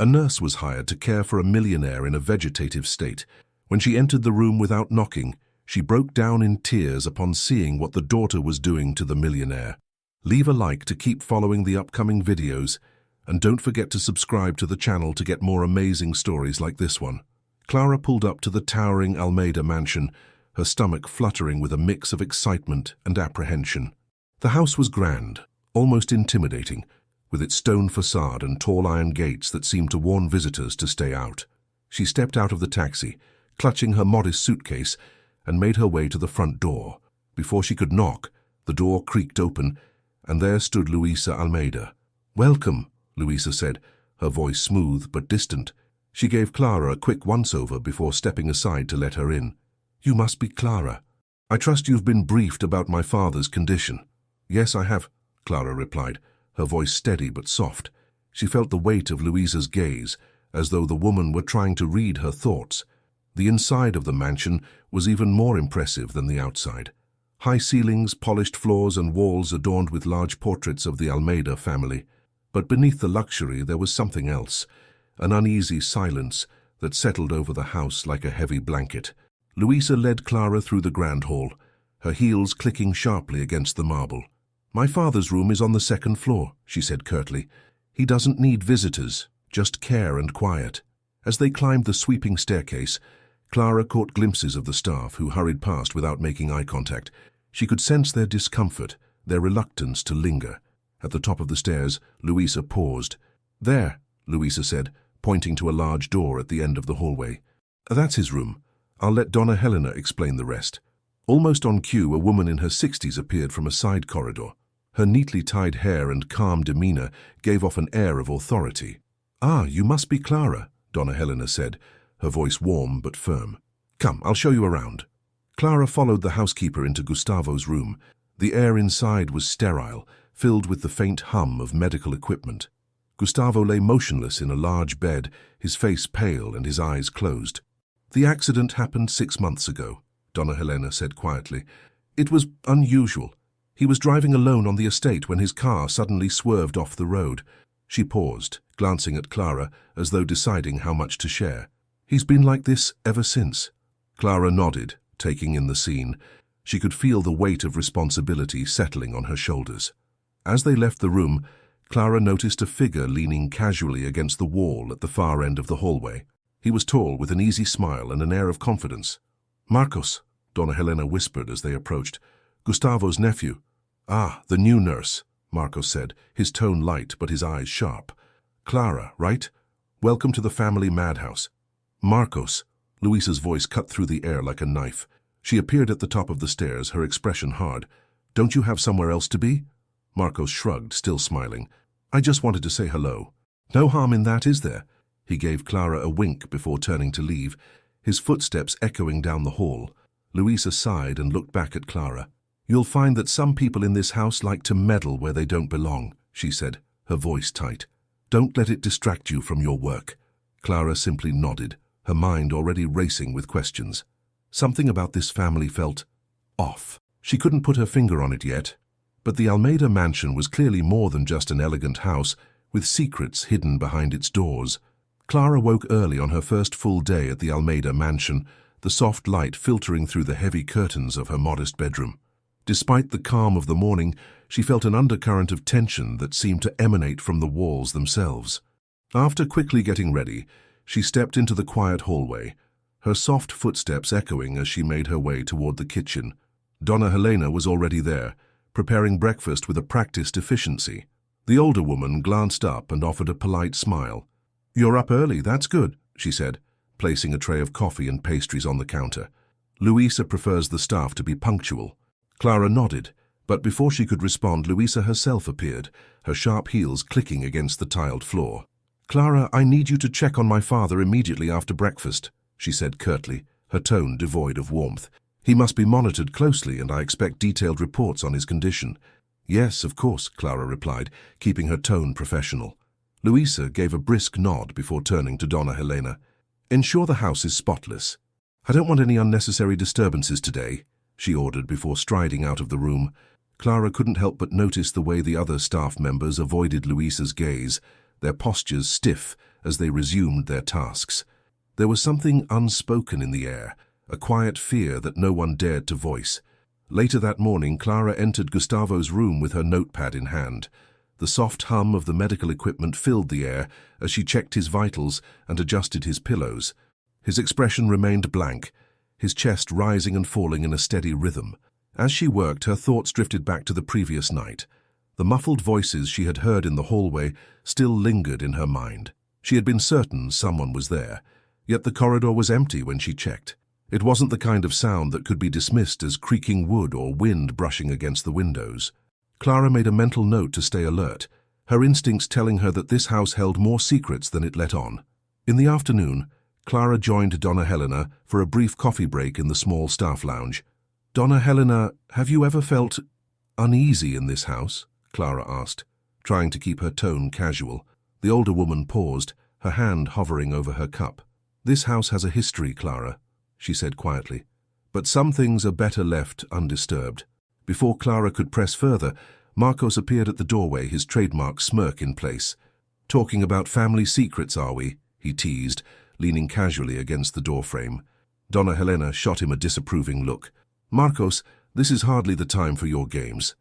A nurse was hired to care for a millionaire in a vegetative state. When she entered the room without knocking, she broke down in tears upon seeing what the daughter was doing to the millionaire. Leave a like to keep following the upcoming videos, and don't forget to subscribe to the channel to get more amazing stories like this one. Clara pulled up to the towering Almeida mansion, her stomach fluttering with a mix of excitement and apprehension. The house was grand, almost intimidating, with its stone facade and tall iron gates that seemed to warn visitors to stay out. She stepped out of the taxi, clutching her modest suitcase, and made her way to the front door. Before she could knock, the door creaked open, and there stood Luisa Almeida. "Welcome," Luisa said, her voice smooth but distant. She gave Clara a quick once-over before stepping aside to let her in. "You must be Clara. I trust you've been briefed about my father's condition." "Yes, I have," Clara replied, her voice steady but soft. She felt the weight of Luisa's gaze, as though the woman were trying to read her thoughts. The inside of the mansion was even more impressive than the outside. High ceilings, polished floors, and walls adorned with large portraits of the Almeida family. But beneath the luxury there was something else, an uneasy silence that settled over the house like a heavy blanket. Luisa led Clara through the grand hall, her heels clicking sharply against the marble. "My father's room is on the second floor," she said curtly. "He doesn't need visitors, just care and quiet." As they climbed the sweeping staircase, Clara caught glimpses of the staff who hurried past without making eye contact. She could sense their discomfort, their reluctance to linger. At the top of the stairs, Luisa paused. "There," Luisa said, pointing to a large door at the end of the hallway. "That's his room. I'll let Donna Helena explain the rest." Almost on cue, a woman in her 60s appeared from a side corridor. Her neatly tied hair and calm demeanor gave off an air of authority. "Ah, you must be Clara," Donna Helena said, her voice warm but firm. "Come, I'll show you around." Clara followed the housekeeper into Gustavo's room. The air inside was sterile, filled with the faint hum of medical equipment. Gustavo lay motionless in a large bed, his face pale and his eyes closed. "The accident happened 6 months ago," Donna Helena said quietly. "It was unusual. He was driving alone on the estate when his car suddenly swerved off the road." She paused, glancing at Clara as though deciding how much to share. "He's been like this ever since." Clara nodded, taking in the scene. She could feel the weight of responsibility settling on her shoulders. As they left the room, Clara noticed a figure leaning casually against the wall at the far end of the hallway. He was tall, with an easy smile and an air of confidence. "Marcos," Donna Helena whispered as they approached. "Gustavo's nephew." "Ah, the new nurse," Marcos said, his tone light but his eyes sharp. "Clara, right? Welcome to the family madhouse." "Marcos," Luisa's voice cut through the air like a knife. She appeared at the top of the stairs, her expression hard. "Don't you have somewhere else to be?" Marcos shrugged, still smiling. "I just wanted to say hello." "No harm in that, is there?" He gave Clara a wink before turning to leave, his footsteps echoing down the hall. Luisa sighed and looked back at Clara. "You'll find that some people in this house like to meddle where they don't belong," she said, her voice tight. "Don't let it distract you from your work." Clara simply nodded, her mind already racing with questions. Something about this family felt off. She couldn't put her finger on it yet, but the Almeida mansion was clearly more than just an elegant house, with secrets hidden behind its doors. Clara woke early on her first full day at the Almeida mansion, the soft light filtering through the heavy curtains of her modest bedroom. Despite the calm of the morning, she felt an undercurrent of tension that seemed to emanate from the walls themselves. After quickly getting ready, she stepped into the quiet hallway, her soft footsteps echoing as she made her way toward the kitchen. Donna Helena was already there, preparing breakfast with a practiced efficiency. The older woman glanced up and offered a polite smile. "You're up early, that's good," she said, placing a tray of coffee and pastries on the counter. "Luisa prefers the staff to be punctual." Clara nodded, but before she could respond, Luisa herself appeared, her sharp heels clicking against the tiled floor. "Clara, I need you to check on my father immediately after breakfast," she said curtly, her tone devoid of warmth. "He must be monitored closely, and I expect detailed reports on his condition." "Yes, of course," Clara replied, keeping her tone professional. Luisa gave a brisk nod before turning to Donna Helena. "Ensure the house is spotless. I don't want any unnecessary disturbances today," she ordered before striding out of the room. Clara couldn't help but notice the way the other staff members avoided Luisa's gaze, their postures stiff as they resumed their tasks. There was something unspoken in the air, a quiet fear that no one dared to voice. Later that morning, Clara entered Gustavo's room with her notepad in hand. The soft hum of the medical equipment filled the air as she checked his vitals and adjusted his pillows. His expression remained blank, his chest rising and falling in a steady rhythm. As she worked, her thoughts drifted back to the previous night. The muffled voices she had heard in the hallway still lingered in her mind. She had been certain someone was there, yet the corridor was empty when she checked. It wasn't the kind of sound that could be dismissed as creaking wood or wind brushing against the windows. Clara made a mental note to stay alert, her instincts telling her that this house held more secrets than it let on. In the afternoon, Clara joined Donna Helena for a brief coffee break in the small staff lounge. "Donna Helena, have you ever felt uneasy in this house?" Clara asked, trying to keep her tone casual. The older woman paused, her hand hovering over her cup. "This house has a history, Clara," she said quietly, "but some things are better left undisturbed." Before Clara could press further, Marcos appeared at the doorway, his trademark smirk in place. "Talking about family secrets, are we?" he teased, leaning casually against the doorframe. Donna Helena shot him a disapproving look. "Marcos, this is hardly the time for your games."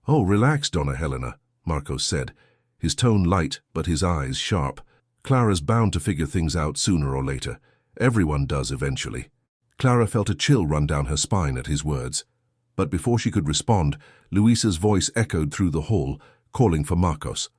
"Oh, relax, Donna Helena," Marcos said, his tone light but his eyes sharp. "Clara's bound to figure things out sooner or later. Everyone does eventually." Clara felt a chill run down her spine at his words. But before she could respond, Luisa's voice echoed through the hall, calling for Marcos.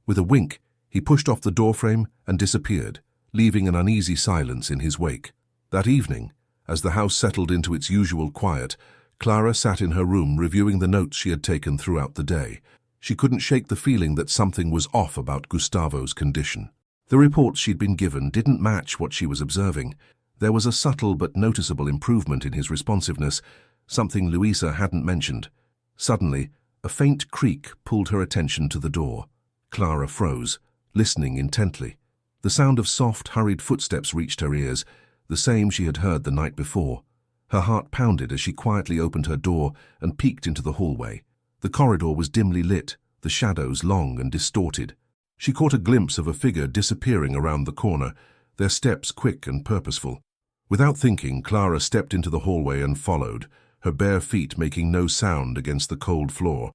With a wink, he pushed off the doorframe and disappeared, leaving an uneasy silence in his wake. That evening, as the house settled into its usual quiet, Clara sat in her room reviewing the notes she had taken throughout the day. She couldn't shake the feeling that something was off about Gustavo's condition. The reports she'd been given didn't match what she was observing. There was a subtle but noticeable improvement in his responsiveness, something Luisa hadn't mentioned. Suddenly, a faint creak pulled her attention to the door. Clara froze, listening intently. The sound of soft, hurried footsteps reached her ears, the same she had heard the night before. Her heart pounded as she quietly opened her door and peeked into the hallway. The corridor was dimly lit, the shadows long and distorted. She caught a glimpse of a figure disappearing around the corner, their steps quick and purposeful. Without thinking, Clara stepped into the hallway and followed, her bare feet making no sound against the cold floor.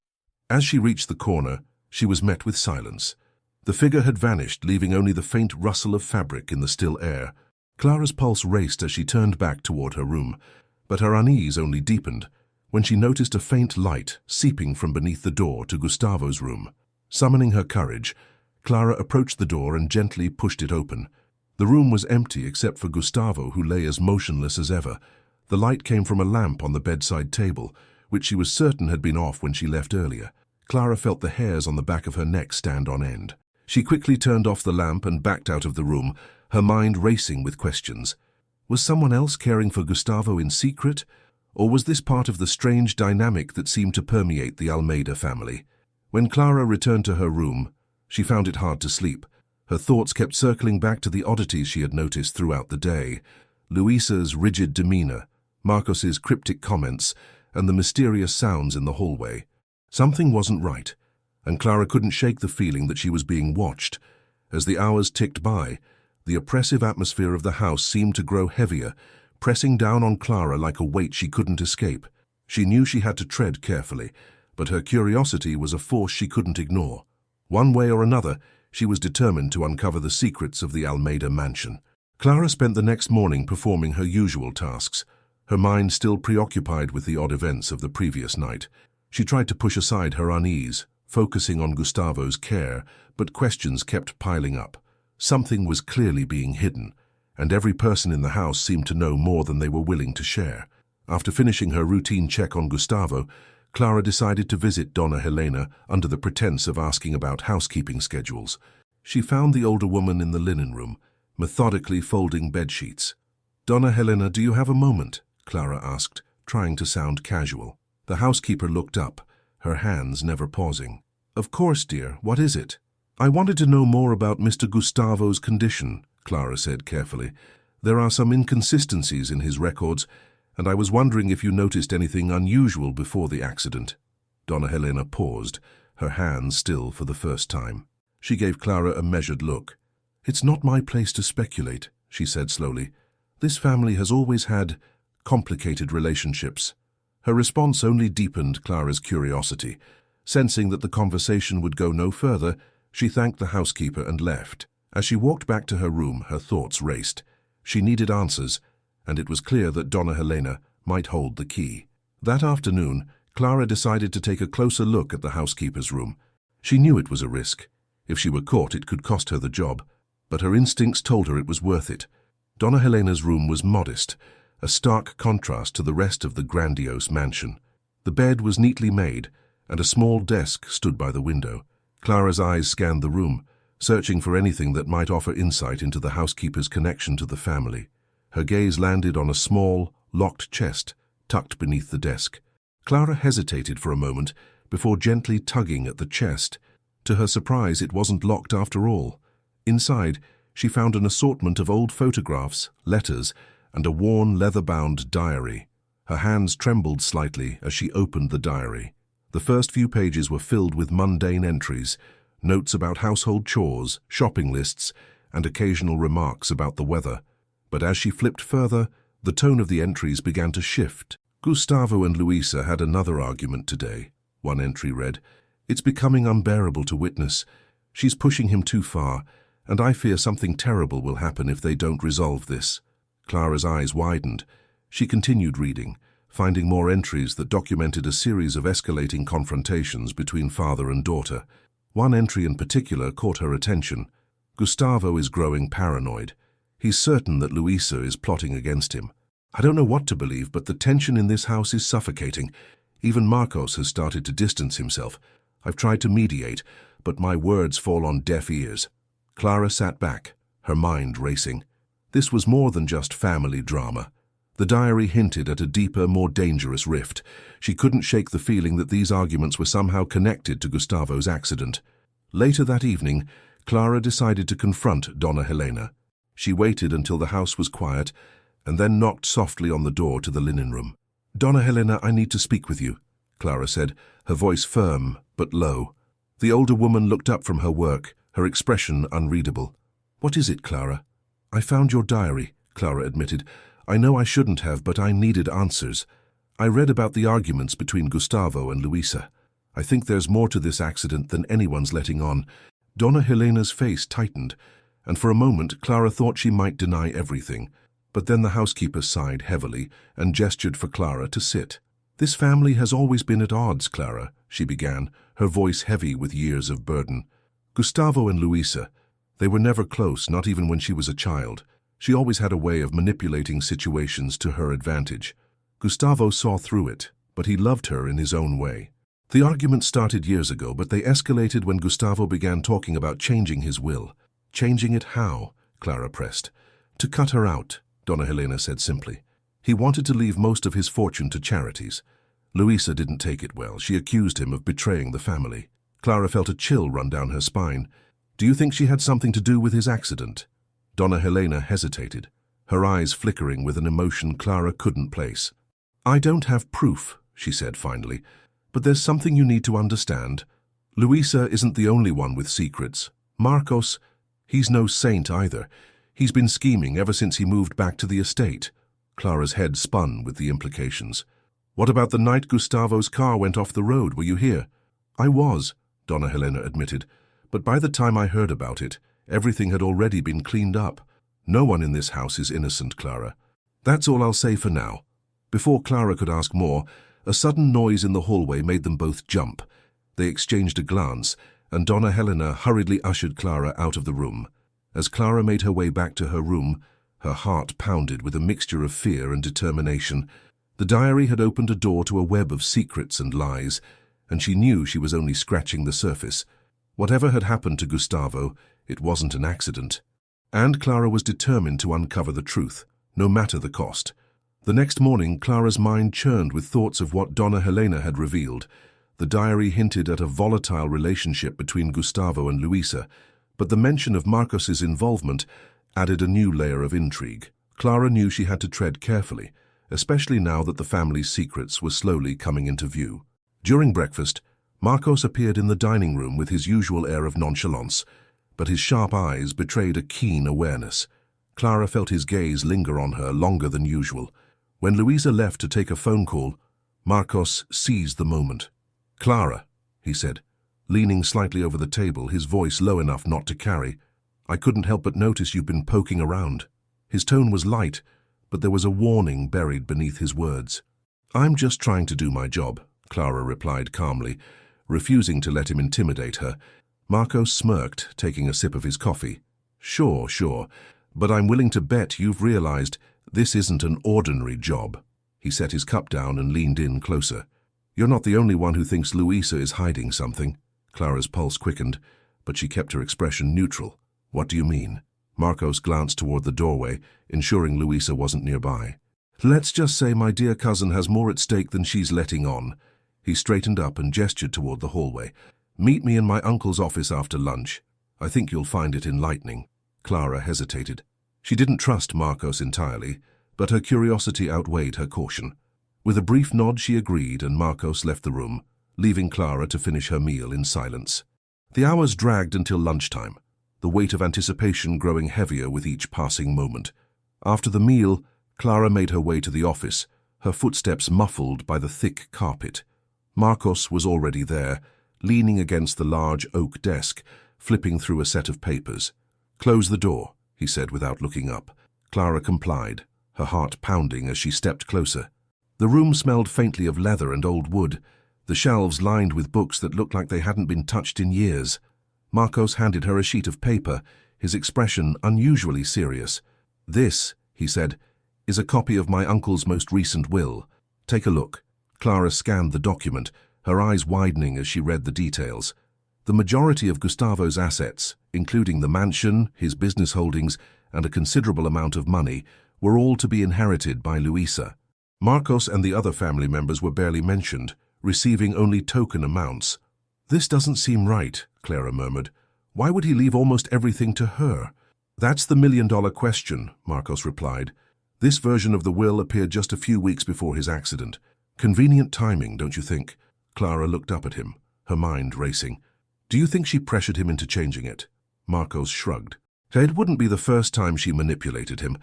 As she reached the corner, she was met with silence. The figure had vanished, leaving only the faint rustle of fabric in the still air. Clara's pulse raced as she turned back toward her room, but her unease only deepened when she noticed a faint light seeping from beneath the door to Gustavo's room. Summoning her courage, Clara approached the door and gently pushed it open. The room was empty except for Gustavo, who lay as motionless as ever. The light came from a lamp on the bedside table, which she was certain had been off when she left earlier. Clara felt the hairs on the back of her neck stand on end. She quickly turned off the lamp and backed out of the room, her mind racing with questions. Was someone else caring for Gustavo in secret? Or was this part of the strange dynamic that seemed to permeate the Almeida family? When Clara returned to her room, she found it hard to sleep. Her thoughts kept circling back to the oddities she had noticed throughout the day. Luisa's rigid demeanor, Marcos's cryptic comments, and the mysterious sounds in the hallway. Something wasn't right, and Clara couldn't shake the feeling that she was being watched. As the hours ticked by, the oppressive atmosphere of the house seemed to grow heavier, pressing down on Clara like a weight she couldn't escape. She knew she had to tread carefully, but her curiosity was a force she couldn't ignore. One way or another, she was determined to uncover the secrets of the Almeida mansion. Clara spent the next morning performing her usual tasks, her mind still preoccupied with the odd events of the previous night. She tried to push aside her unease, focusing on Gustavo's care, but questions kept piling up. Something was clearly being hidden, and every person in the house seemed to know more than they were willing to share. After finishing her routine check on Gustavo, Clara decided to visit Donna Helena under the pretense of asking about housekeeping schedules. She found the older woman in the linen room, methodically folding bedsheets. "Donna Helena, do you have a moment?" Clara asked, trying to sound casual. The housekeeper looked up, her hands never pausing. "Of course, dear. What is it?" "I wanted to know more about Mr. Gustavo's condition," Clara said carefully. "There are some inconsistencies in his records, and I was wondering if you noticed anything unusual before the accident." Donna Helena paused, her hands still for the first time. She gave Clara a measured look. "It's not my place to speculate," she said slowly. "This family has always had complicated relationships." Her response only deepened Clara's curiosity. Sensing that the conversation would go no further, she thanked the housekeeper and left. As she walked back to her room, her thoughts raced. She needed answers, and it was clear that Donna Helena might hold the key. That afternoon, Clara decided to take a closer look at the housekeeper's room. She knew it was a risk. If she were caught, it could cost her the job. But her instincts told her it was worth it. Donna Helena's room was modest, a stark contrast to the rest of the grandiose mansion. The bed was neatly made, and a small desk stood by the window. Clara's eyes scanned the room, searching for anything that might offer insight into the housekeeper's connection to the family. Her gaze landed on a small, locked chest tucked beneath the desk. Clara hesitated for a moment before gently tugging at the chest. To her surprise, it wasn't locked after all. Inside, she found an assortment of old photographs, letters, and a worn, leather-bound diary. Her hands trembled slightly as she opened the diary. The first few pages were filled with mundane entries, notes about household chores, shopping lists, and occasional remarks about the weather. But as she flipped further, the tone of the entries began to shift. "Gustavo and Luisa had another argument today," one entry read. "It's becoming unbearable to witness. She's pushing him too far, and I fear something terrible will happen if they don't resolve this." Clara's eyes widened. She continued reading, finding more entries that documented a series of escalating confrontations between father and daughter. One entry in particular caught her attention. "Gustavo is growing paranoid. He's certain that Luisa is plotting against him. I don't know what to believe, but the tension in this house is suffocating. Even Marcos has started to distance himself. I've tried to mediate, but my words fall on deaf ears." Clara sat back, her mind racing. This was more than just family drama. The diary hinted at a deeper, more dangerous rift. She couldn't shake the feeling that these arguments were somehow connected to Gustavo's accident. Later that evening, Clara decided to confront Donna Helena. She waited until the house was quiet, and then knocked softly on the door to the linen room. "Donna Helena, I need to speak with you," Clara said, her voice firm but low. The older woman looked up from her work, her expression unreadable. "What is it, Clara?" "I found your diary," Clara admitted. "I know I shouldn't have, but I needed answers. I read about the arguments between Gustavo and Luisa. I think there's more to this accident than anyone's letting on." Donna Helena's face tightened, and for a moment Clara thought she might deny everything. But then the housekeeper sighed heavily and gestured for Clara to sit. "This family has always been at odds, Clara," she began, her voice heavy with years of burden. "Gustavo and Luisa, they were never close, not even when she was a child. She always had a way of manipulating situations to her advantage. Gustavo saw through it, but he loved her in his own way. The argument started years ago, but they escalated when Gustavo began talking about changing his will." "Changing it how?" Clara pressed. "To cut her out," Donna Helena said simply. "He wanted to leave most of his fortune to charities. Luisa didn't take it well. She accused him of betraying the family." Clara felt a chill run down her spine. "Do you think she had something to do with his accident?" Donna Helena hesitated, her eyes flickering with an emotion Clara couldn't place. "I don't have proof," she said finally, "but there's something you need to understand. Luisa isn't the only one with secrets. Marcos, he's no saint either. He's been scheming ever since he moved back to the estate." Clara's head spun with the implications. "What about the night Gustavo's car went off the road? Were you here?" "I was," Donna Helena admitted, "but by the time I heard about it, everything had already been cleaned up. No one in this house is innocent, Clara. That's all I'll say for now." Before Clara could ask more, a sudden noise in the hallway made them both jump. They exchanged a glance, and Donna Helena hurriedly ushered Clara out of the room. As Clara made her way back to her room, her heart pounded with a mixture of fear and determination. The diary had opened a door to a web of secrets and lies, and she knew she was only scratching the surface. Whatever had happened to Gustavo, it wasn't an accident. And Clara was determined to uncover the truth, no matter the cost. The next morning, Clara's mind churned with thoughts of what Donna Helena had revealed. The diary hinted at a volatile relationship between Gustavo and Luisa, but the mention of Marcos's involvement added a new layer of intrigue. Clara knew she had to tread carefully, especially now that the family's secrets were slowly coming into view. During breakfast, Marcos appeared in the dining room with his usual air of nonchalance. but his sharp eyes betrayed a keen awareness. Clara felt his gaze linger on her longer than usual. When Luisa left to take a phone call, Marcos seized the moment. "Clara," he said, leaning slightly over the table, his voice low enough not to carry, "I couldn't help but notice you've been poking around." His tone was light, but there was a warning buried beneath his words. "I'm just trying to do my job," Clara replied calmly, refusing to let him intimidate her. Marcos smirked, taking a sip of his coffee. Sure, but I'm willing to bet you've realized this isn't an ordinary job." He set his cup down and leaned in closer. "You're not the only one who thinks Luisa is hiding something." Clara's pulse quickened, but she kept her expression neutral. "What do you mean?" Marcos glanced toward the doorway, ensuring Luisa wasn't nearby. "Let's just say my dear cousin has more at stake than she's letting on." He straightened up and gestured toward the hallway. "Meet me in my uncle's office after lunch. I think you'll find it enlightening." Clara hesitated. She didn't trust Marcos entirely, but her curiosity outweighed her caution. With a brief nod she agreed, and Marcos left the room, leaving Clara to finish her meal in silence. The hours dragged until lunchtime, the weight of anticipation growing heavier with each passing moment. After the meal, Clara made her way to the office, her footsteps muffled by the thick carpet. Marcos was already there, leaning against the large oak desk, flipping through a set of papers. "Close the door," he said without looking up. Clara complied, her heart pounding as she stepped closer. The room smelled faintly of leather and old wood, the shelves lined with books that looked like they hadn't been touched in years. Marcos handed her a sheet of paper, his expression unusually serious. "This," he said, "is a copy of my uncle's most recent will. Take a look." Clara scanned the document, her eyes widening as she read the details. The majority of Gustavo's assets, including the mansion, his business holdings, and a considerable amount of money, were all to be inherited by Luisa. Marcos and the other family members were barely mentioned, receiving only token amounts. "This doesn't seem right," Clara murmured. "Why would he leave almost everything to her?" "That's the million-dollar question," Marcos replied. "This version of the will appeared just a few weeks before his accident. Convenient timing, don't you think?" Clara looked up at him, her mind racing. "Do you think she pressured him into changing it?" Marcos shrugged. "It wouldn't be the first time she manipulated him.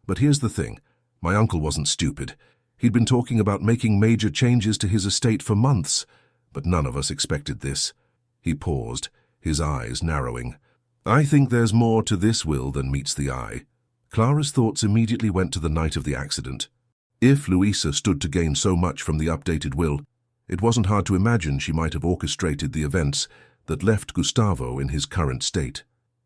But here's the thing. My uncle wasn't stupid. He'd been talking about making major changes to his estate for months, but none of us expected this." He paused, his eyes narrowing. "I think there's more to this will than meets the eye." Clara's thoughts immediately went to the night of the accident. If Luisa stood to gain so much from the updated will, it wasn't hard to imagine she might have orchestrated the events that left Gustavo in his current state.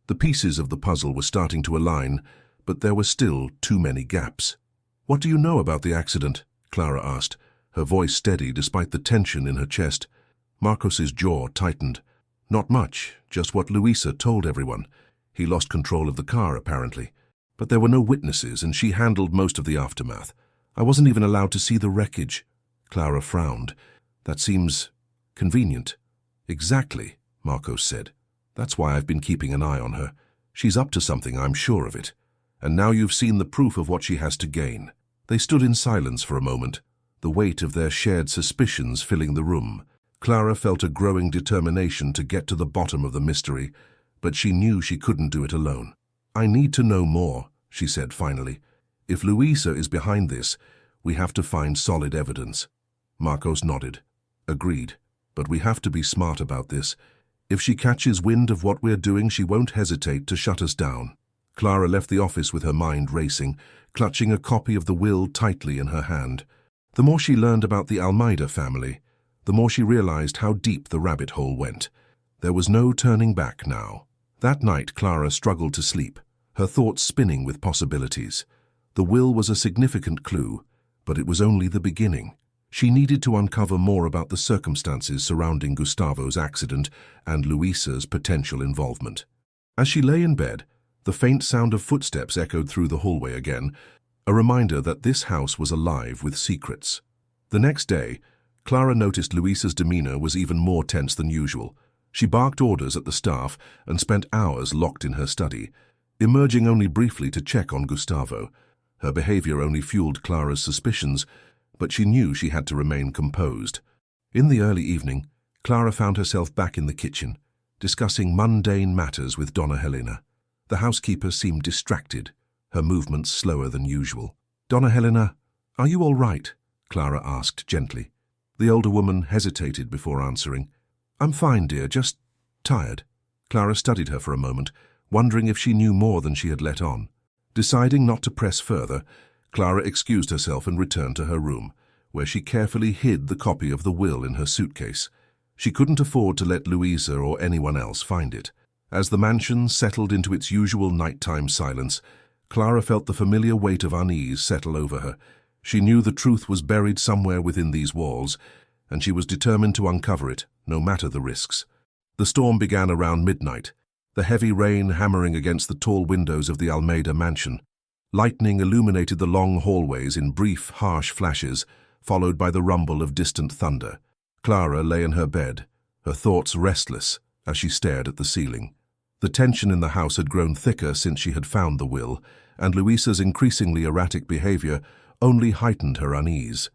The pieces of the puzzle were starting to align, but there were still too many gaps. "What do you know about the accident?" Clara asked, her voice steady despite the tension in her chest. Marcos's jaw tightened. "Not much, just what Luisa told everyone. He lost control of the car, apparently. But there were no witnesses, and she handled most of the aftermath. I wasn't even allowed to see the wreckage." Clara frowned. "That seems convenient." "Exactly," Marcos said. "That's why I've been keeping an eye on her. She's up to something, I'm sure of it. And now you've seen the proof of what she has to gain." They stood in silence for a moment, the weight of their shared suspicions filling the room. Clara felt a growing determination to get to the bottom of the mystery, but she knew she couldn't do it alone. "I need to know more," she said finally. "If Luisa is behind this, we have to find solid evidence." Marcos nodded. "Agreed, but we have to be smart about this. If she catches wind of what we're doing, she won't hesitate to shut us down." Clara left the office with her mind racing, clutching a copy of the will tightly in her hand. The more she learned about the Almeida family, the more she realized how deep the rabbit hole went. There was no turning back now. That night, Clara struggled to sleep, her thoughts spinning with possibilities. The will was a significant clue, but it was only the beginning. She needed to uncover more about the circumstances surrounding Gustavo's accident and Luisa's potential involvement. As she lay in bed, the faint sound of footsteps echoed through the hallway again, a reminder that this house was alive with secrets. The next day, Clara noticed Luisa's demeanor was even more tense than usual. She barked orders at the staff and spent hours locked in her study, emerging only briefly to check on Gustavo. Her behavior only fueled Clara's suspicions, but she knew she had to remain composed. In the early evening, Clara found herself back in the kitchen, discussing mundane matters with Donna Helena. The housekeeper seemed distracted, her movements slower than usual. "Donna Helena, are you all right?" Clara asked gently. The older woman hesitated before answering. "I'm fine, dear, just tired." Clara studied her for a moment, wondering if she knew more than she had let on. Deciding not to press further, Clara excused herself and returned to her room, where she carefully hid the copy of the will in her suitcase. She couldn't afford to let Louisa or anyone else find it. As the mansion settled into its usual nighttime silence, Clara felt the familiar weight of unease settle over her. She knew the truth was buried somewhere within these walls, and she was determined to uncover it, no matter the risks. The storm began around midnight, the heavy rain hammering against the tall windows of the Almeida mansion. Lightning illuminated the long hallways in brief, harsh flashes, followed by the rumble of distant thunder. Clara lay in her bed, her thoughts restless as she stared at the ceiling. The tension in the house had grown thicker since she had found the will, and Louisa's increasingly erratic behavior only heightened her unease.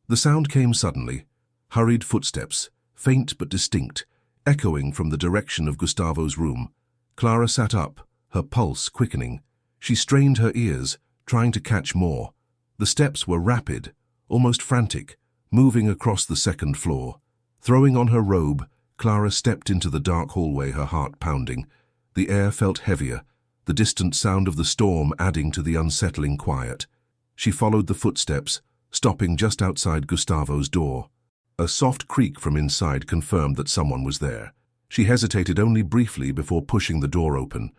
The sound came suddenly, hurried footsteps, faint but distinct, echoing from the direction of Gustavo's room. Clara sat up, her pulse quickening. She strained her ears, trying to catch more. The steps were rapid, almost frantic, moving across the second floor. Throwing on her robe, Clara stepped into the dark hallway, her heart pounding. The air felt heavier, the distant sound of the storm adding to the unsettling quiet. She followed the footsteps, stopping just outside Gustavo's door. A soft creak from inside confirmed that someone was there. She hesitated only briefly before pushing the door open.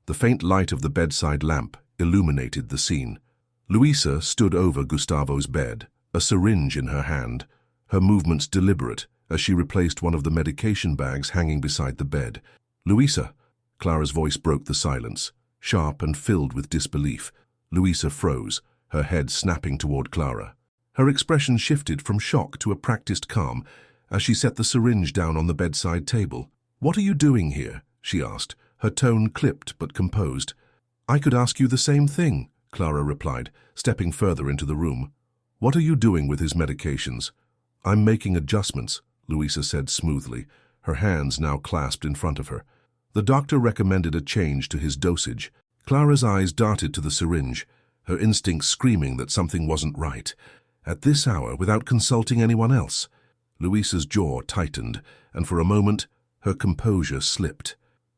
The faint light of the bedside lamp illuminated the scene. Louisa stood over Gustavo's bed, a syringe in her hand, her movements deliberate as she replaced one of the medication bags hanging beside the bed. "Louisa!" Clara's voice broke the silence, sharp and filled with disbelief. Louisa froze, her head snapping toward Clara. Her expression shifted from shock to a practiced calm as she set the syringe down on the bedside table. "What are you doing here?" she asked, her tone clipped but composed. "I could ask you the same thing," Clara replied, stepping further into the room. "What are you doing with his medications?" "I'm making adjustments," Louisa said smoothly, her hands now clasped in front of her. The doctor recommended a change to his dosage. Clara's eyes darted to the syringe, her instincts screaming that something wasn't right. At this hour, without consulting anyone else? Louisa's jaw tightened, and for a moment, her composure slipped.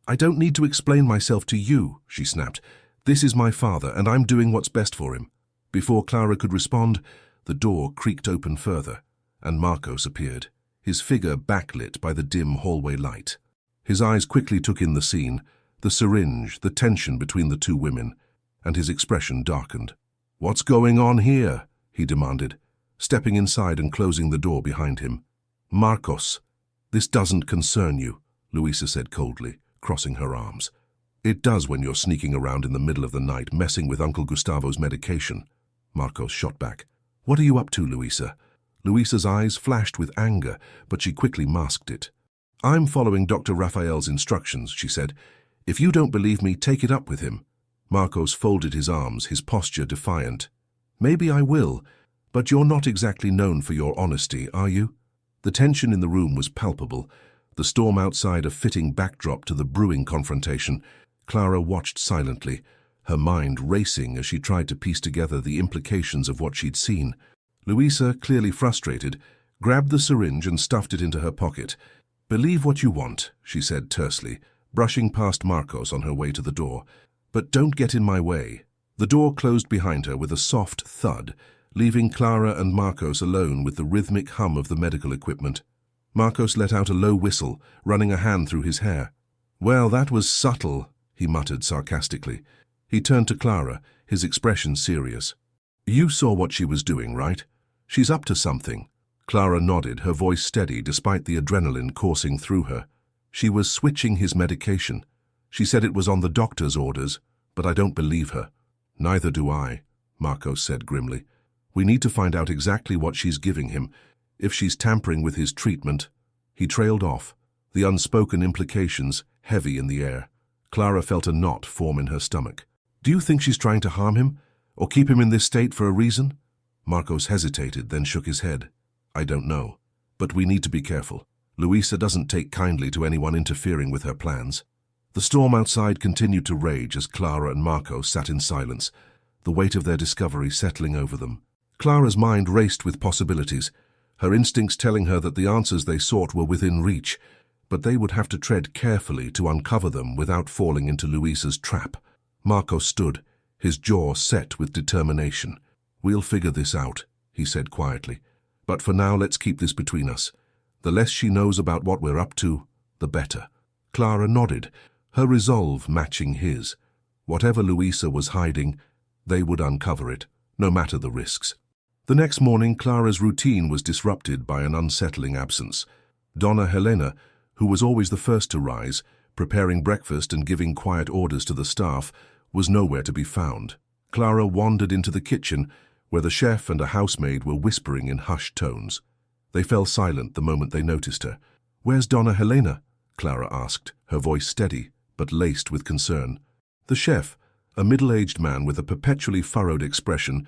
"I don't need to explain myself to you," she snapped. "This is my father, and I'm doing what's best for him." Before Clara could respond, the door creaked open further, and Marcos appeared, his figure backlit by the dim hallway light. His eyes quickly took in the scene, the syringe, the tension between the two women, and his expression darkened. "What's going on here?" he demanded, stepping inside and closing the door behind him. "Marcos, this doesn't concern you," Louisa said coldly, crossing her arms. "It does when you're sneaking around in the middle of the night messing with Uncle Gustavo's medication." Marcos shot back. "What are you up to, Louisa?" Louisa's eyes flashed with anger, but she quickly masked it. "I'm following Dr. Raphael's instructions," she said. "If you don't believe me, take it up with him." Marcos folded his arms, his posture defiant. "Maybe I will, but you're not exactly known for your honesty, are you?" The tension in the room was palpable, the storm outside a fitting backdrop to the brewing confrontation. Clara watched silently, her mind racing as she tried to piece together the implications of what she'd seen. Louisa, clearly frustrated, grabbed the syringe and stuffed it into her pocket. "Believe what you want," she said tersely, brushing past Marcos on her way to the door. "But don't get in my way." The door closed behind her with a soft thud, leaving Clara and Marcos alone with the rhythmic hum of the medical equipment. Marcos let out a low whistle, running a hand through his hair. "Well, that was subtle," he muttered sarcastically. He turned to Clara, his expression serious. "You saw what she was doing, right? She's up to something." Clara nodded, her voice steady despite the adrenaline coursing through her. "She was switching his medication. She said it was on the doctor's orders, but I don't believe her." "Neither do I," Marcos said grimly. "We need to find out exactly what she's giving him. If she's tampering with his treatment." He trailed off, the unspoken implications heavy in the air. Clara felt a knot form in her stomach. "Do you think she's trying to harm him, or keep him in this state for a reason?" Marcos hesitated, then shook his head. "I don't know, but we need to be careful. Luisa doesn't take kindly to anyone interfering with her plans. The storm outside continued to rage as Clara and Marco sat in silence, the weight of their discovery settling over them. Clara's mind raced with possibilities, her instincts telling her that the answers they sought were within reach, but they would have to tread carefully to uncover them without falling into Luisa's trap. Marco stood, his jaw set with determination. "We'll figure this out," he said quietly. "But for now, let's keep this between us. The less she knows about what we're up to, the better." Clara nodded, her resolve matching his. Whatever Luisa was hiding, they would uncover it, no matter the risks. The next morning, Clara's routine was disrupted by an unsettling absence. Donna Helena, who was always the first to rise, preparing breakfast and giving quiet orders to the staff, was nowhere to be found. Clara wandered into the kitchen, where the chef and a housemaid were whispering in hushed tones. They fell silent the moment they noticed her. "Where's Donna Helena?" Clara asked, her voice steady, but laced with concern. The chef, a middle-aged man with a perpetually furrowed expression,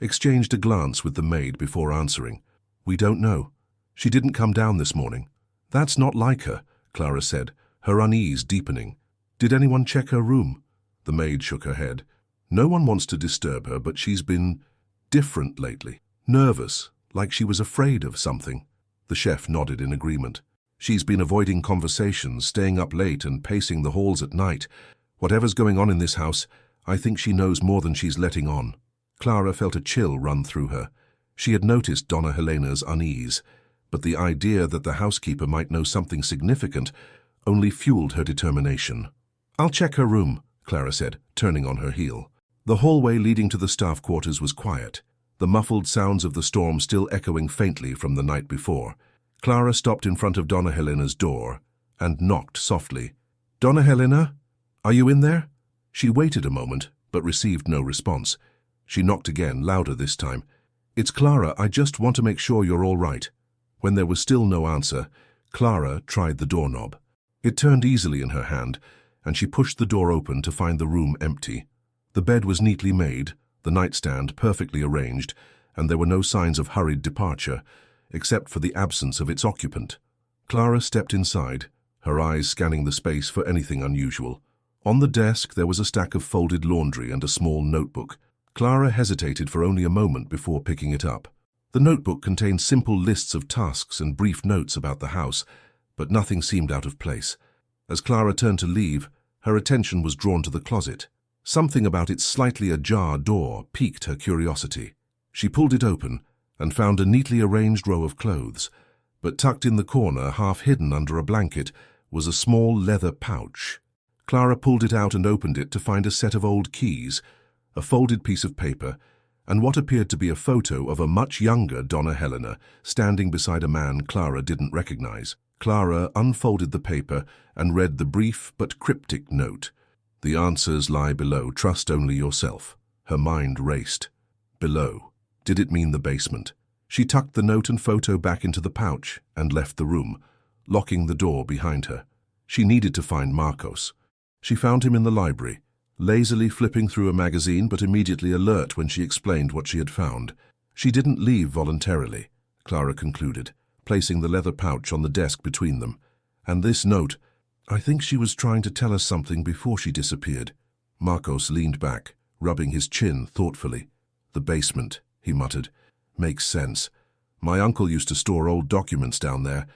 exchanged a glance with the maid before answering. "We don't know. She didn't come down this morning." "That's not like her," Clara said, her unease deepening. "Did anyone check her room?" The maid shook her head. "No one wants to disturb her, but she's been different lately. Nervous, like she was afraid of something." The chef nodded in agreement. "She's been avoiding conversations, staying up late and pacing the halls at night. Whatever's going on in this house, I think she knows more than she's letting on." Clara felt a chill run through her. She had noticed Donna Helena's unease, but the idea that the housekeeper might know something significant only fueled her determination. "I'll check her room," Clara said, turning on her heel. The hallway leading to the staff quarters was quiet, the muffled sounds of the storm still echoing faintly from the night before. Clara stopped in front of Donna Helena's door and knocked softly. "Donna Helena, are you in there?" She waited a moment, but received no response. She knocked again, louder this time. "It's Clara, I just want to make sure you're all right." When there was still no answer, Clara tried the doorknob. It turned easily in her hand, and she pushed the door open to find the room empty. The bed was neatly made, the nightstand perfectly arranged, and there were no signs of hurried departure, except for the absence of its occupant. Clara stepped inside, her eyes scanning the space for anything unusual. On the desk there was a stack of folded laundry and a small notebook. Clara hesitated for only a moment before picking it up. The notebook contained simple lists of tasks and brief notes about the house, but nothing seemed out of place. As Clara turned to leave, her attention was drawn to the closet. Something about its slightly ajar door piqued her curiosity. She pulled it open and found a neatly arranged row of clothes, but tucked in the corner, half hidden under a blanket, was a small leather pouch. Clara pulled it out and opened it to find a set of old keys, a folded piece of paper, and what appeared to be a photo of a much younger Donna Helena standing beside a man Clara didn't recognize. Clara unfolded the paper and read the brief but cryptic note. "The answers lie below. Trust only yourself." Her mind raced. Below. Did it mean the basement? She tucked the note and photo back into the pouch and left the room, locking the door behind her. She needed to find Marcos. She found him in the library, lazily flipping through a magazine but immediately alert when she explained what she had found. She didn't leave voluntarily, Clara concluded, placing the leather pouch on the desk between them. And this note, I think she was trying to tell us something before she disappeared. Marcos leaned back, rubbing his chin thoughtfully. "The basement," he muttered. "Makes sense. My uncle used to store old documents down there,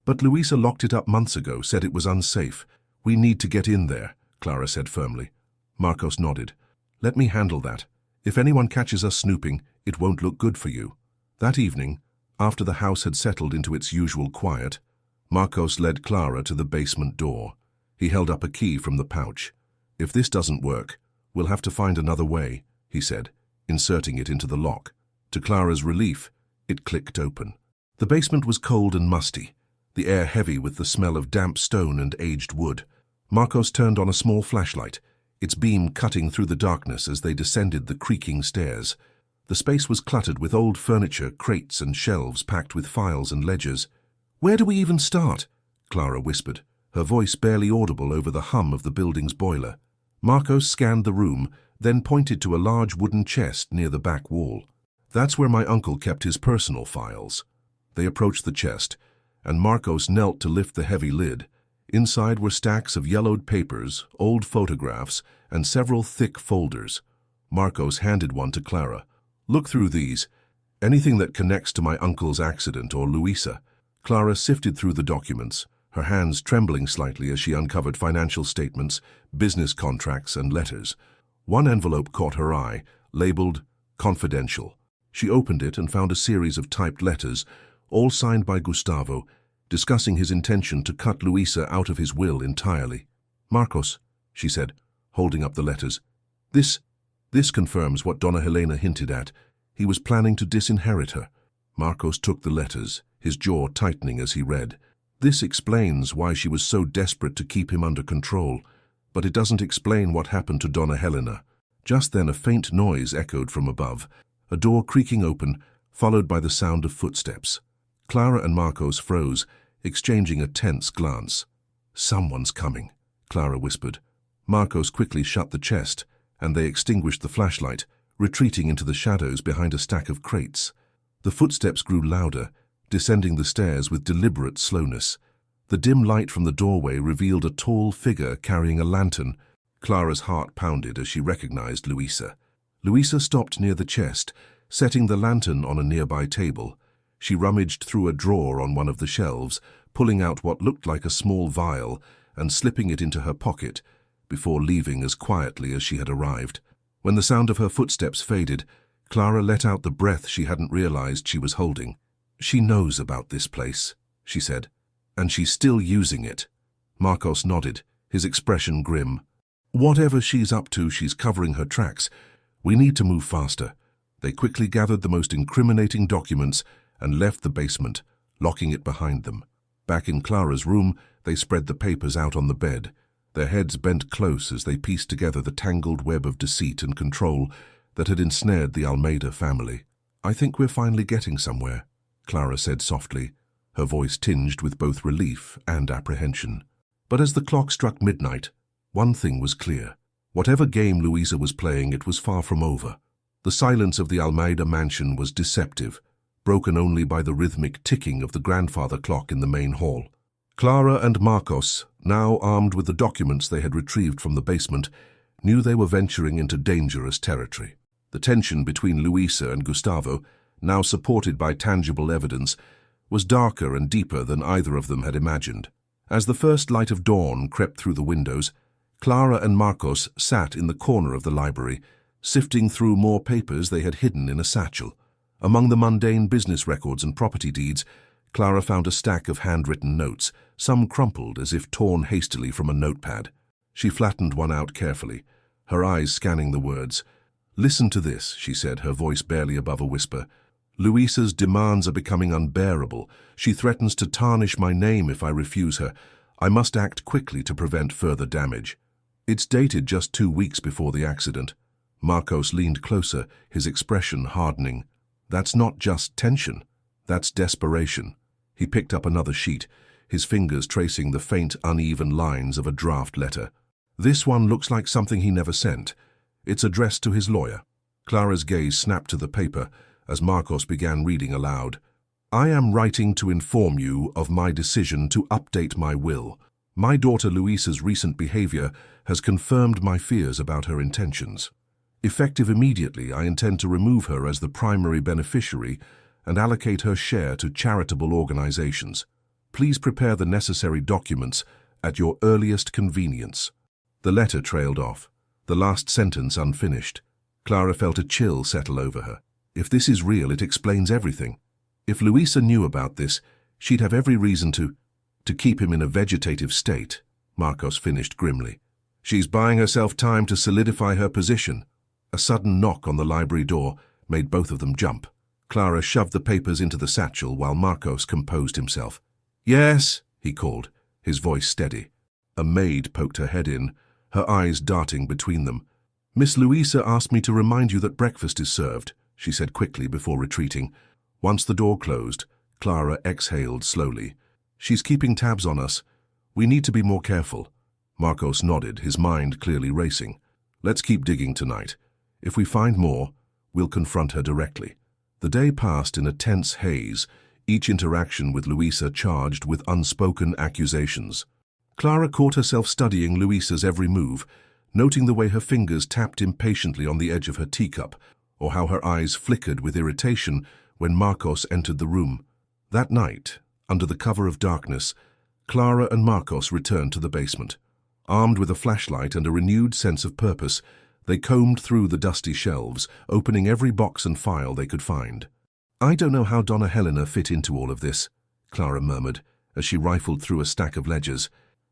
but Luisa locked it up months ago, said it was unsafe. We need to get in there," Clara said firmly. Marcos nodded. "Let me handle that. If anyone catches us snooping, it won't look good for you." That evening, after the house had settled into its usual quiet, Marcos led Clara to the basement door. He held up a key from the pouch. "If this doesn't work, we'll have to find another way," he said, inserting it into the lock. To Clara's relief, it clicked open. The basement was cold and musty, the air heavy with the smell of damp stone and aged wood. Marcos turned on a small flashlight, its beam cutting through the darkness as they descended the creaking stairs. The space was cluttered with old furniture, crates and shelves packed with files and ledgers. "Where do we even start?" Clara whispered, her voice barely audible over the hum of the building's boiler. Marcos scanned the room, then pointed to a large wooden chest near the back wall. "That's where my uncle kept his personal files." They approached the chest, and Marcos knelt to lift the heavy lid. Inside were stacks of yellowed papers, old photographs, and several thick folders. Marcos handed one to Clara. "Look through these. Anything that connects to my uncle's accident or Luisa." Clara sifted through the documents, her hands trembling slightly as she uncovered financial statements, business contracts, and letters. One envelope caught her eye, labeled "Confidential." She opened it and found a series of typed letters, all signed by Gustavo, discussing his intention to cut Luisa out of his will entirely. "Marcos," she said, holding up the letters. This confirms what Donna Helena hinted at. He was planning to disinherit her." Marcos took the letters, his jaw tightening as he read. "This explains why she was so desperate to keep him under control, but it doesn't explain what happened to Donna Helena." Just then a faint noise echoed from above, a door creaking open, followed by the sound of footsteps. Clara and Marcos froze, exchanging a tense glance. "Someone's coming," Clara whispered. Marcos quickly shut the chest, and they extinguished the flashlight, retreating into the shadows behind a stack of crates. The footsteps grew louder, descending the stairs with deliberate slowness. The dim light from the doorway revealed a tall figure carrying a lantern. Clara's heart pounded as she recognized Luisa. Luisa stopped near the chest, setting the lantern on a nearby table. She rummaged through a drawer on one of the shelves, pulling out what looked like a small vial and slipping it into her pocket, before leaving as quietly as she had arrived. When the sound of her footsteps faded, Clara let out the breath she hadn't realized she was holding. "She knows about this place," she said, "and she's still using it." Marcos nodded, his expression grim. "Whatever she's up to, she's covering her tracks. We need to move faster." They quickly gathered the most incriminating documents and left the basement, locking it behind them. Back in Clara's room, they spread the papers out on the bed, their heads bent close as they pieced together the tangled web of deceit and control that had ensnared the Almeida family. "I think we're finally getting somewhere," Clara said softly, her voice tinged with both relief and apprehension. But as the clock struck midnight, one thing was clear. Whatever game Luisa was playing, it was far from over. The silence of the Almeida mansion was deceptive, broken only by the rhythmic ticking of the grandfather clock in the main hall. Clara and Marcos, now armed with the documents they had retrieved from the basement, knew they were venturing into dangerous territory. The tension between Luisa and Gustavo, now supported by tangible evidence, was darker and deeper than either of them had imagined. As the first light of dawn crept through the windows, Clara and Marcos sat in the corner of the library, sifting through more papers they had hidden in a satchel. Among the mundane business records and property deeds, Clara found a stack of handwritten notes, some crumpled as if torn hastily from a notepad. She flattened one out carefully, her eyes scanning the words. "Listen to this," she said, her voice barely above a whisper. "Luisa's demands are becoming unbearable. She threatens to tarnish my name if I refuse her. I must act quickly to prevent further damage." It's dated just 2 weeks before the accident. Marcos leaned closer, his expression hardening. "That's not just tension. That's desperation." He picked up another sheet, his fingers tracing the faint, uneven lines of a draft letter. "This one looks like something he never sent. It's addressed to his lawyer." Clara's gaze snapped to the paper as Marcos began reading aloud. "I am writing to inform you of my decision to update my will. My daughter Luisa's recent behavior has confirmed my fears about her intentions. Effective immediately, I intend to remove her as the primary beneficiary and allocate her share to charitable organizations. Please prepare the necessary documents at your earliest convenience." The letter trailed off, the last sentence unfinished. Clara felt a chill settle over her. If this is real, it explains everything. If Luisa knew about this, she'd have every reason to keep him in a vegetative state, Marcos finished grimly. "She's buying herself time to solidify her position." A sudden knock on the library door made both of them jump. Clara shoved the papers into the satchel while Marcos composed himself. "Yes," he called, his voice steady. A maid poked her head in, her eyes darting between them. "Miss Luisa asked me to remind you that breakfast is served," she said quickly before retreating. Once the door closed, Clara exhaled slowly. "She's keeping tabs on us. We need to be more careful." Marcos nodded, his mind clearly racing. "Let's keep digging tonight. If we find more, we'll confront her directly." The day passed in a tense haze, each interaction with Louisa charged with unspoken accusations. Clara caught herself studying Louisa's every move, noting the way her fingers tapped impatiently on the edge of her teacup, or how her eyes flickered with irritation when Marcos entered the room. That night, under the cover of darkness, Clara and Marcos returned to the basement. Armed with a flashlight and a renewed sense of purpose, they combed through the dusty shelves, opening every box and file they could find. "I don't know how Donna Helena fit into all of this," Clara murmured as she rifled through a stack of ledgers.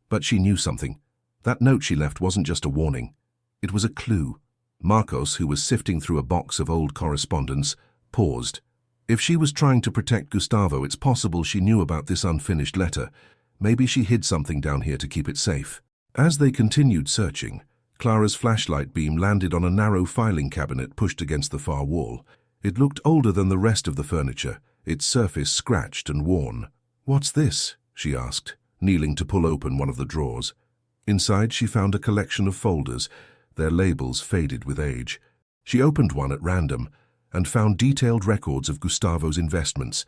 But she knew something. That note she left wasn't just a warning. It was a clue. Marcos, who was sifting through a box of old correspondence, paused. If she was trying to protect Gustavo, it's possible she knew about this unfinished letter. Maybe she hid something down here to keep it safe. As they continued searching, Clara's flashlight beam landed on a narrow filing cabinet pushed against the far wall. It looked older than the rest of the furniture, its surface scratched and worn. "What's this?" she asked, kneeling to pull open one of the drawers. Inside she found a collection of folders, their labels faded with age. She opened one at random and found detailed records of Gustavo's investments.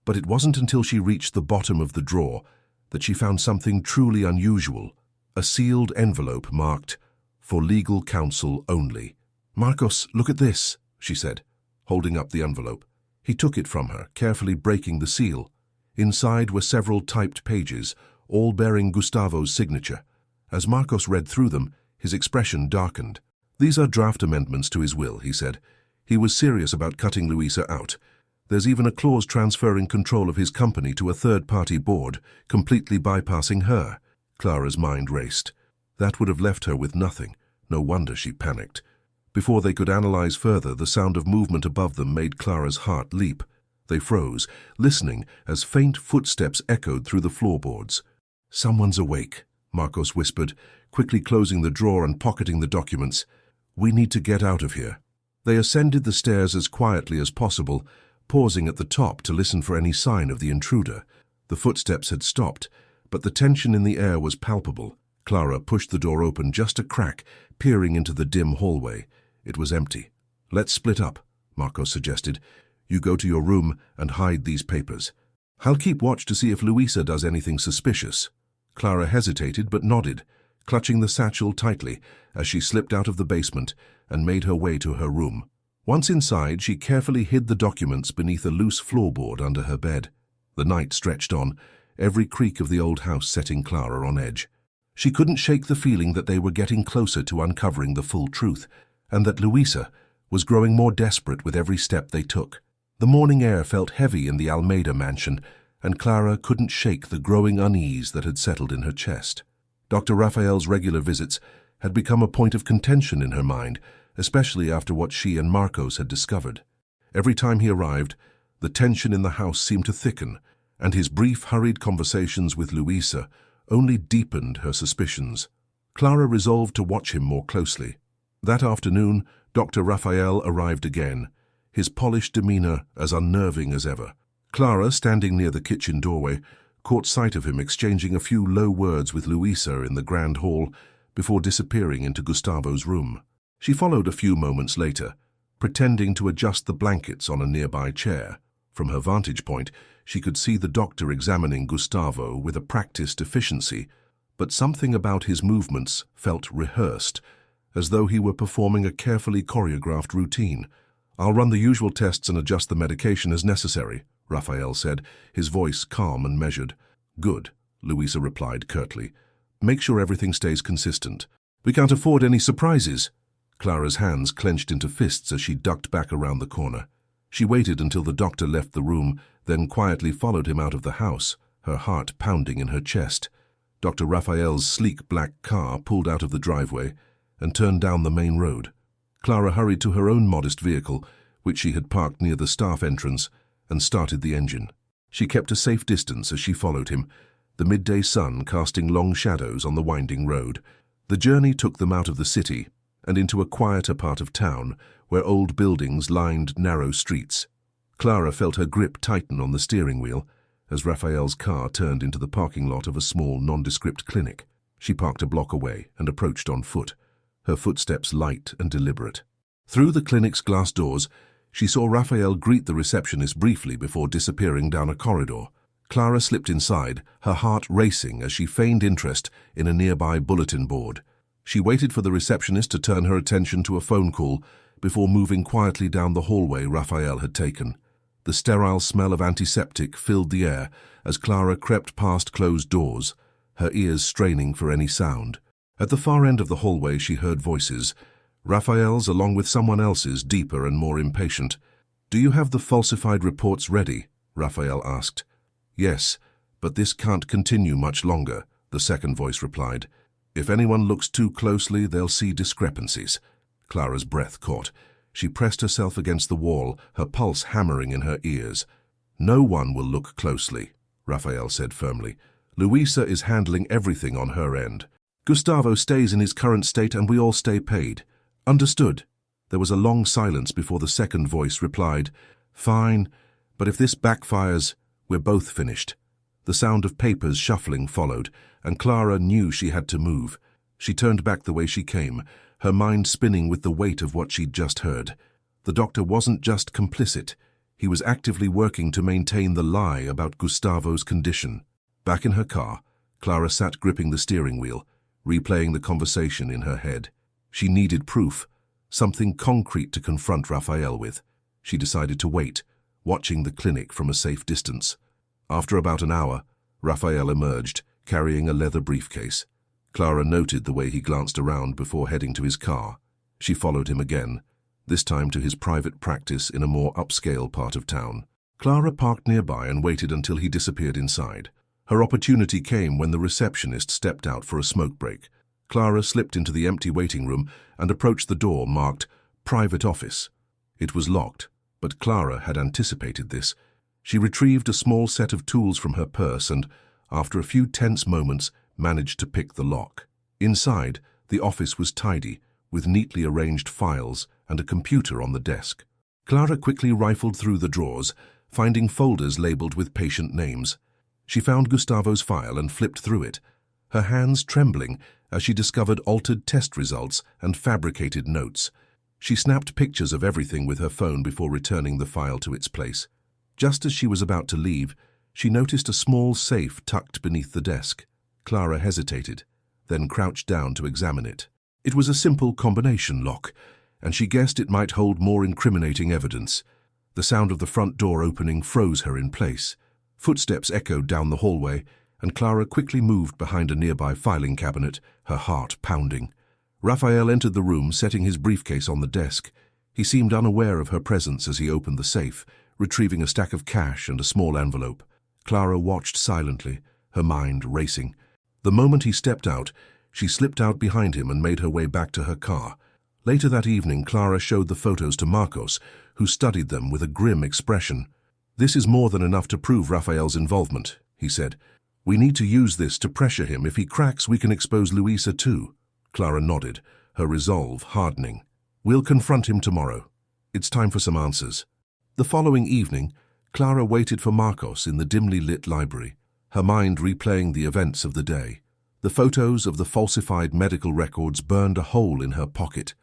But it wasn't until she reached the bottom of the drawer that she found something truly unusual, a sealed envelope marked, "For legal counsel only." "Marcos, look at this," she said, holding up the envelope. He took it from her, carefully breaking the seal. Inside were several typed pages, all bearing Gustavo's signature. As Marcos read through them, his expression darkened. "These are draft amendments to his will," he said. "He was serious about cutting Louisa out. There's even a clause transferring control of his company to a third-party board, completely bypassing her." Clara's mind raced. That would have left her with nothing. No wonder she panicked. Before they could analyze further, the sound of movement above them made Clara's heart leap. They froze, listening as faint footsteps echoed through the floorboards. "Someone's awake," Marcos whispered, quickly closing the drawer and pocketing the documents. "We need to get out of here." They ascended the stairs as quietly as possible, pausing at the top to listen for any sign of the intruder. The footsteps had stopped, but the tension in the air was palpable. Clara pushed the door open just a crack, peering into the dim hallway. It was empty. "Let's split up," Marcos suggested. "You go to your room and hide these papers. I'll keep watch to see if Louisa does anything suspicious." Clara hesitated but nodded, clutching the satchel tightly as she slipped out of the basement and made her way to her room. Once inside, she carefully hid the documents beneath a loose floorboard under her bed. The night stretched on, every creak of the old house setting Clara on edge. She couldn't shake the feeling that they were getting closer to uncovering the full truth, and that Louisa was growing more desperate with every step they took. The morning air felt heavy in the Almeida mansion, and Clara couldn't shake the growing unease that had settled in her chest. Dr. Raphael's regular visits had become a point of contention in her mind, especially after what she and Marcos had discovered. Every time he arrived, the tension in the house seemed to thicken, and his brief, hurried conversations with Louisa only deepened her suspicions. Clara resolved to watch him more closely. That afternoon, Dr. Raphael arrived again, his polished demeanor as unnerving as ever. Clara, standing near the kitchen doorway, caught sight of him exchanging a few low words with Louisa in the grand hall before disappearing into Gustavo's room. She followed a few moments later, pretending to adjust the blankets on a nearby chair. From her vantage point, she could see the doctor examining Gustavo with a practiced efficiency, but something about his movements felt rehearsed, as though he were performing a carefully choreographed routine. "I'll run the usual tests and adjust the medication as necessary," Raphael said, his voice calm and measured. "Good," Louisa replied curtly. "Make sure everything stays consistent. We can't afford any surprises." Clara's hands clenched into fists as she ducked back around the corner. She waited until the doctor left the room, then quietly followed him out of the house, her heart pounding in her chest. Dr. Raphael's sleek black car pulled out of the driveway and turned down the main road. Clara hurried to her own modest vehicle, which she had parked near the staff entrance, and started the engine. She kept a safe distance as she followed him, the midday sun casting long shadows on the winding road. The journey took them out of the city and into a quieter part of town, where old buildings lined narrow streets. Clara felt her grip tighten on the steering wheel as Raphael's car turned into the parking lot of a small, nondescript clinic. She parked a block away and approached on foot, her footsteps light and deliberate. Through the clinic's glass doors, She saw Raphael greet the receptionist briefly before disappearing down a corridor. Clara slipped inside, her heart racing as she feigned interest in a nearby bulletin board. She waited for the receptionist to turn her attention to a phone call before moving quietly down the hallway Raphael had taken. The sterile smell of antiseptic filled the air as Clara crept past closed doors, her ears straining for any sound. At the far end of the hallway she heard voices, Raphael's along with someone else's, deeper and more impatient. "Do you have the falsified reports ready?" Raphael asked. "Yes, but this can't continue much longer," the second voice replied. "If anyone looks too closely, they'll see discrepancies." Clara's breath caught. She pressed herself against the wall, her pulse hammering in her ears. "No one will look closely," Raphael said firmly. "Luisa is handling everything on her end. Gustavo stays in his current state and we all stay paid. Understood?" There was a long silence before the second voice replied, "Fine, but if this backfires, we're both finished." The sound of papers shuffling followed, and Clara knew she had to move. She turned back the way she came, her mind spinning with the weight of what she'd just heard. The doctor wasn't just complicit. He was actively working to maintain the lie about Gustavo's condition. Back in her car, Clara sat gripping the steering wheel, replaying the conversation in her head. She needed proof, something concrete to confront Raphael with. She decided to wait, watching the clinic from a safe distance. After about an hour, Raphael emerged, carrying a leather briefcase. Clara noted the way he glanced around before heading to his car. She followed him again, this time to his private practice in a more upscale part of town. Clara parked nearby and waited until he disappeared inside. Her opportunity came when the receptionist stepped out for a smoke break. Clara slipped into the empty waiting room and approached the door marked "Private Office." It was locked, but Clara had anticipated this. She retrieved a small set of tools from her purse and, after a few tense moments, managed to pick the lock. Inside, the office was tidy, with neatly arranged files and a computer on the desk. Clara quickly rifled through the drawers, finding folders labeled with patient names. She found Gustavo's file and flipped through it, her hands trembling as she discovered altered test results and fabricated notes. She snapped pictures of everything with her phone before returning the file to its place. Just as she was about to leave, she noticed a small safe tucked beneath the desk. Clara hesitated, then crouched down to examine it. It was a simple combination lock, and she guessed it might hold more incriminating evidence. The sound of the front door opening froze her in place. Footsteps echoed down the hallway, and Clara quickly moved behind a nearby filing cabinet, her heart pounding. Raphael entered the room, setting his briefcase on the desk. He seemed unaware of her presence as he opened the safe, retrieving a stack of cash and a small envelope. Clara watched silently, her mind racing. The moment he stepped out, she slipped out behind him and made her way back to her car. Later that evening, Clara showed the photos to Marcos, who studied them with a grim expression. "This is more than enough to prove Raphael's involvement," he said. "We need to use this to pressure him. If he cracks, we can expose Luisa too." Clara nodded, her resolve hardening. "We'll confront him tomorrow. It's time for some answers." The following evening, Clara waited for Marcos in the dimly lit library, her mind replaying the events of the day. The photos of the falsified medical records burned a hole in her pocket,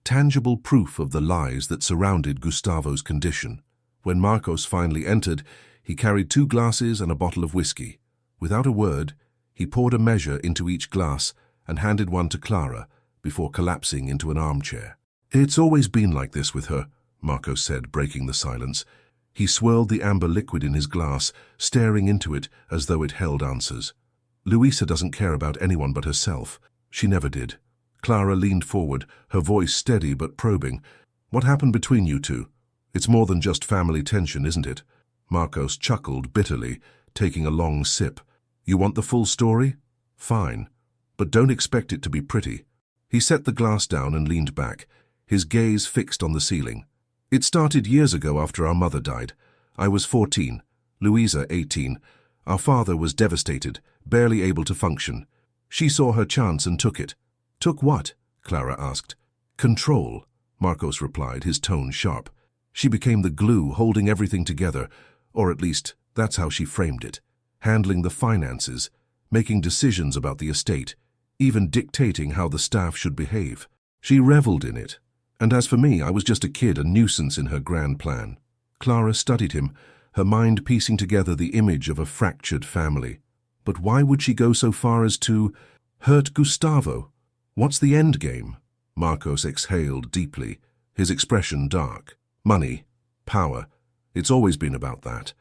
tangible proof of the lies that surrounded Gustavo's condition. When Marcos finally entered, he carried 2 glasses and a bottle of whiskey. Without a word, he poured a measure into each glass and handed one to Clara before collapsing into an armchair. "It's always been like this with her," Marcos said, breaking the silence. He swirled the amber liquid in his glass, staring into it as though it held answers. "Luisa doesn't care about anyone but herself. She never did." Clara leaned forward, her voice steady but probing. "What happened between you two? It's more than just family tension, isn't it?" Marcos chuckled bitterly, taking a long sip. "You want the full story? Fine. But don't expect it to be pretty." He set the glass down and leaned back, his gaze fixed on the ceiling. "It started years ago after our mother died. I was 14, Luisa 18. Our father was devastated, barely able to function. She saw her chance and took it." "Took what?" Clara asked. "Control," Marcos replied, his tone sharp. "She became the glue holding everything together, or at least that's how she framed it. Handling the finances, making decisions about the estate, even dictating how the staff should behave. She reveled in it, And as for me, I was just a kid, a nuisance in her grand plan. Clara studied him, her mind piecing together the image of a fractured family. But why would she go so far as to hurt Gustavo? What's the end game? Marcos exhaled deeply, his expression dark. Money, power. It's always been about that.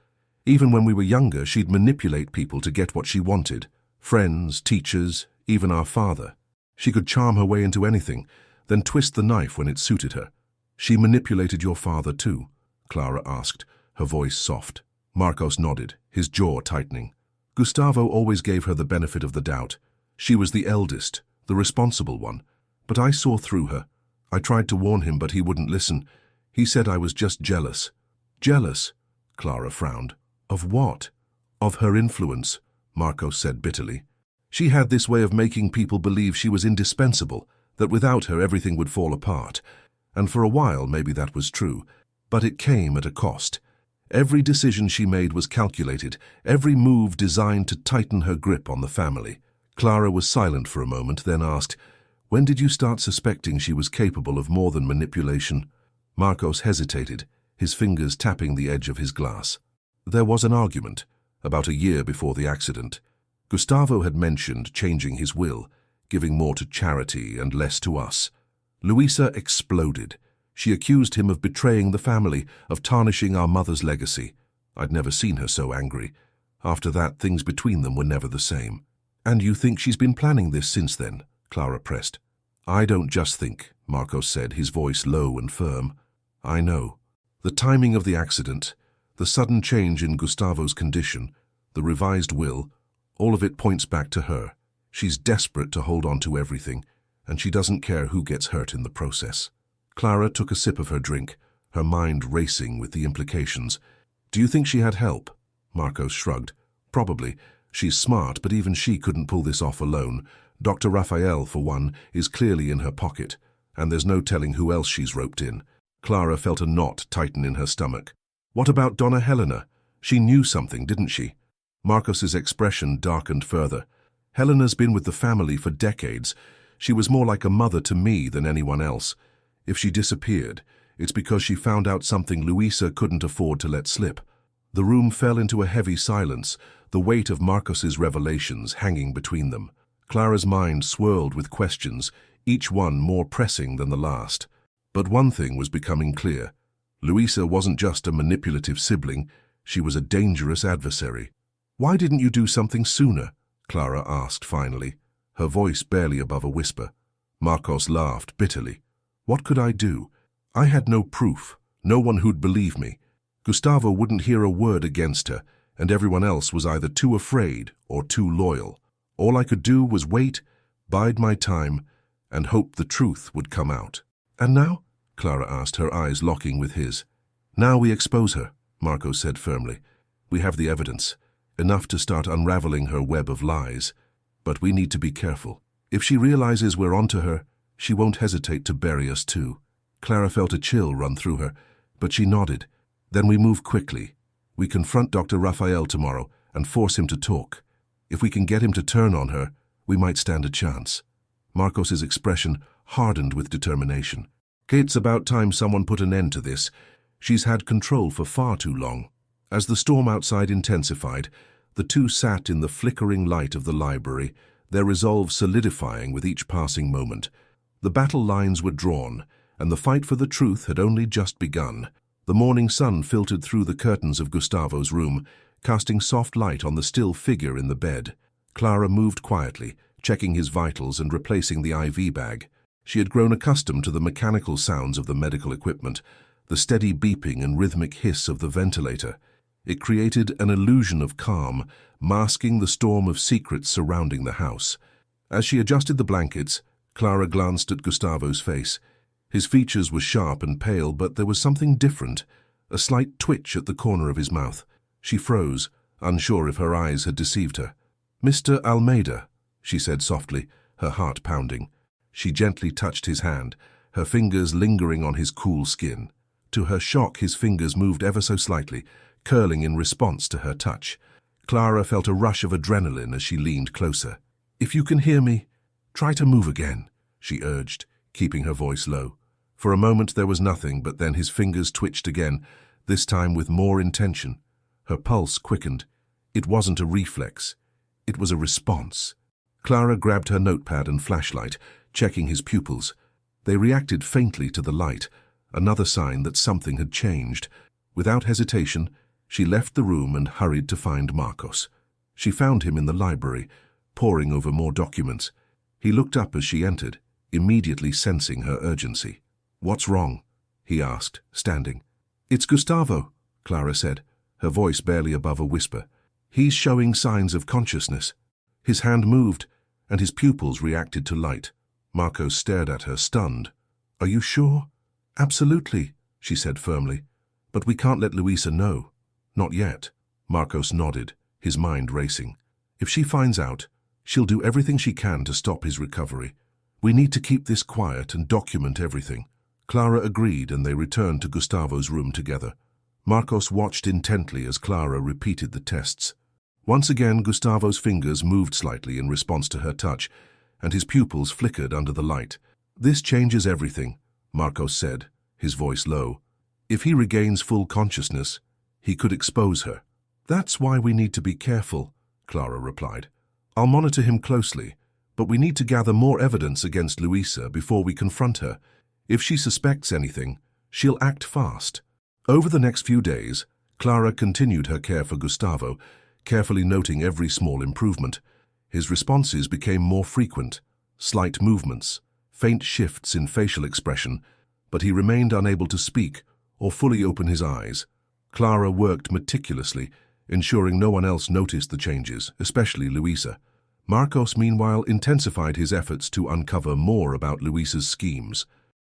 Even when we were younger, she'd manipulate people to get what she wanted. Friends, teachers, even our father. She could charm her way into anything, then twist the knife when it suited her. She manipulated your father too? Clara asked, her voice soft. Marcos nodded, his jaw tightening. Gustavo always gave her the benefit of the doubt. She was the eldest, the responsible one. But I saw through her. I tried to warn him, but he wouldn't listen. He said I was just jealous. Jealous? Clara frowned. Of what? Of her influence, Marcos said bitterly. She had this way of making people believe she was indispensable, that without her everything would fall apart. And for a while maybe that was true. But it came at a cost. Every decision she made was calculated, every move designed to tighten her grip on the family. Clara was silent for a moment, then asked, "When did you start suspecting she was capable of more than manipulation?" Marcos hesitated, his fingers tapping the edge of his glass. There was an argument, about a year before the accident. Gustavo had mentioned changing his will, giving more to charity and less to us. Luisa exploded. She accused him of betraying the family, of tarnishing our mother's legacy. I'd never seen her so angry. After that, things between them were never the same. "And you think she's been planning this since then?" Clara pressed. "I don't just think," Marcos said, his voice low and firm. "I know. The timing of the accident, the sudden change in Gustavo's condition, the revised will, all of it points back to her. She's desperate to hold on to everything, and she doesn't care who gets hurt in the process." Clara took a sip of her drink, her mind racing with the implications. "Do you think she had help?" Marcos shrugged. "Probably. She's smart, but even she couldn't pull this off alone. Dr. Raphael, for one, is clearly in her pocket, and there's no telling who else she's roped in." Clara felt a knot tighten in her stomach. "What about Donna Helena? She knew something, didn't she?" Marcos's expression darkened further. "Helena's been with the family for decades. She was more like a mother to me than anyone else. If she disappeared, it's because she found out something Luisa couldn't afford to let slip." The room fell into a heavy silence, the weight of Marcos's revelations hanging between them. Clara's mind swirled with questions, each one more pressing than the last. But one thing was becoming clear. Luisa wasn't just a manipulative sibling, she was a dangerous adversary. "Why didn't you do something sooner?" Clara asked finally, her voice barely above a whisper. Marcos laughed bitterly. "What could I do? I had no proof, no one who'd believe me. Gustavo wouldn't hear a word against her, and everyone else was either too afraid or too loyal. All I could do was wait, bide my time, and hope the truth would come out." "And now?" Clara asked, her eyes locking with his. "Now we expose her," Marcos said firmly. "We have the evidence, enough to start unraveling her web of lies. But we need to be careful. If she realizes we're onto her, she won't hesitate to bury us too." Clara felt a chill run through her, but she nodded. "Then we move quickly. We confront Dr. Raphael tomorrow and force him to talk. If we can get him to turn on her, we might stand a chance." Marcos's expression hardened with determination. "It's about time someone put an end to this. She's had control for far too long." As the storm outside intensified, the two sat in the flickering light of the library, their resolve solidifying with each passing moment. The battle lines were drawn, and the fight for the truth had only just begun. The morning sun filtered through the curtains of Gustavo's room, casting soft light on the still figure in the bed. Clara moved quietly, checking his vitals and replacing the IV bag. She had grown accustomed to the mechanical sounds of the medical equipment, the steady beeping and rhythmic hiss of the ventilator. It created an illusion of calm, masking the storm of secrets surrounding the house. As she adjusted the blankets, Clara glanced at Gustavo's face. His features were sharp and pale, but there was something different, a slight twitch at the corner of his mouth. She froze, unsure if her eyes had deceived her. "Mr. Almeida," she said softly, her heart pounding. She gently touched his hand, her fingers lingering on his cool skin. To her shock, his fingers moved ever so slightly, curling in response to her touch. Clara felt a rush of adrenaline as she leaned closer. "If you can hear me, try to move again," she urged, keeping her voice low. For a moment there was nothing, but then his fingers twitched again, this time with more intention. Her pulse quickened. It wasn't a reflex. It was a response. Clara grabbed her notepad and flashlight, checking his pupils. They reacted faintly to the light, another sign that something had changed. Without hesitation, she left the room and hurried to find Marcos. She found him in the library, poring over more documents. He looked up as she entered, immediately sensing her urgency. "What's wrong?" he asked, standing. "It's Gustavo," Clara said, her voice barely above a whisper. "He's showing signs of consciousness." His hand moved, and his pupils reacted to light. Marcos stared at her, stunned. "Are you sure?" "Absolutely," she said firmly. "But we can't let Luisa know." "Not yet." Marcos nodded, his mind racing. "If she finds out, she'll do everything she can to stop his recovery. We need to keep this quiet and document everything." Clara agreed, and they returned to Gustavo's room together. Marcos watched intently as Clara repeated the tests. Once again, Gustavo's fingers moved slightly in response to her touch, and his pupils flickered under the light. "This changes everything," Marcos said, his voice low. "If he regains full consciousness, he could expose her." "That's why we need to be careful," Clara replied. "I'll monitor him closely, but we need to gather more evidence against Luisa before we confront her. If she suspects anything, she'll act fast." Over the next few days, Clara continued her care for Gustavo, carefully noting every small improvement. His responses became more frequent, slight movements, faint shifts in facial expression, but he remained unable to speak or fully open his eyes. Clara worked meticulously, ensuring no one else noticed the changes, especially Luisa. Marcos, meanwhile, intensified his efforts to uncover more about Luisa's schemes.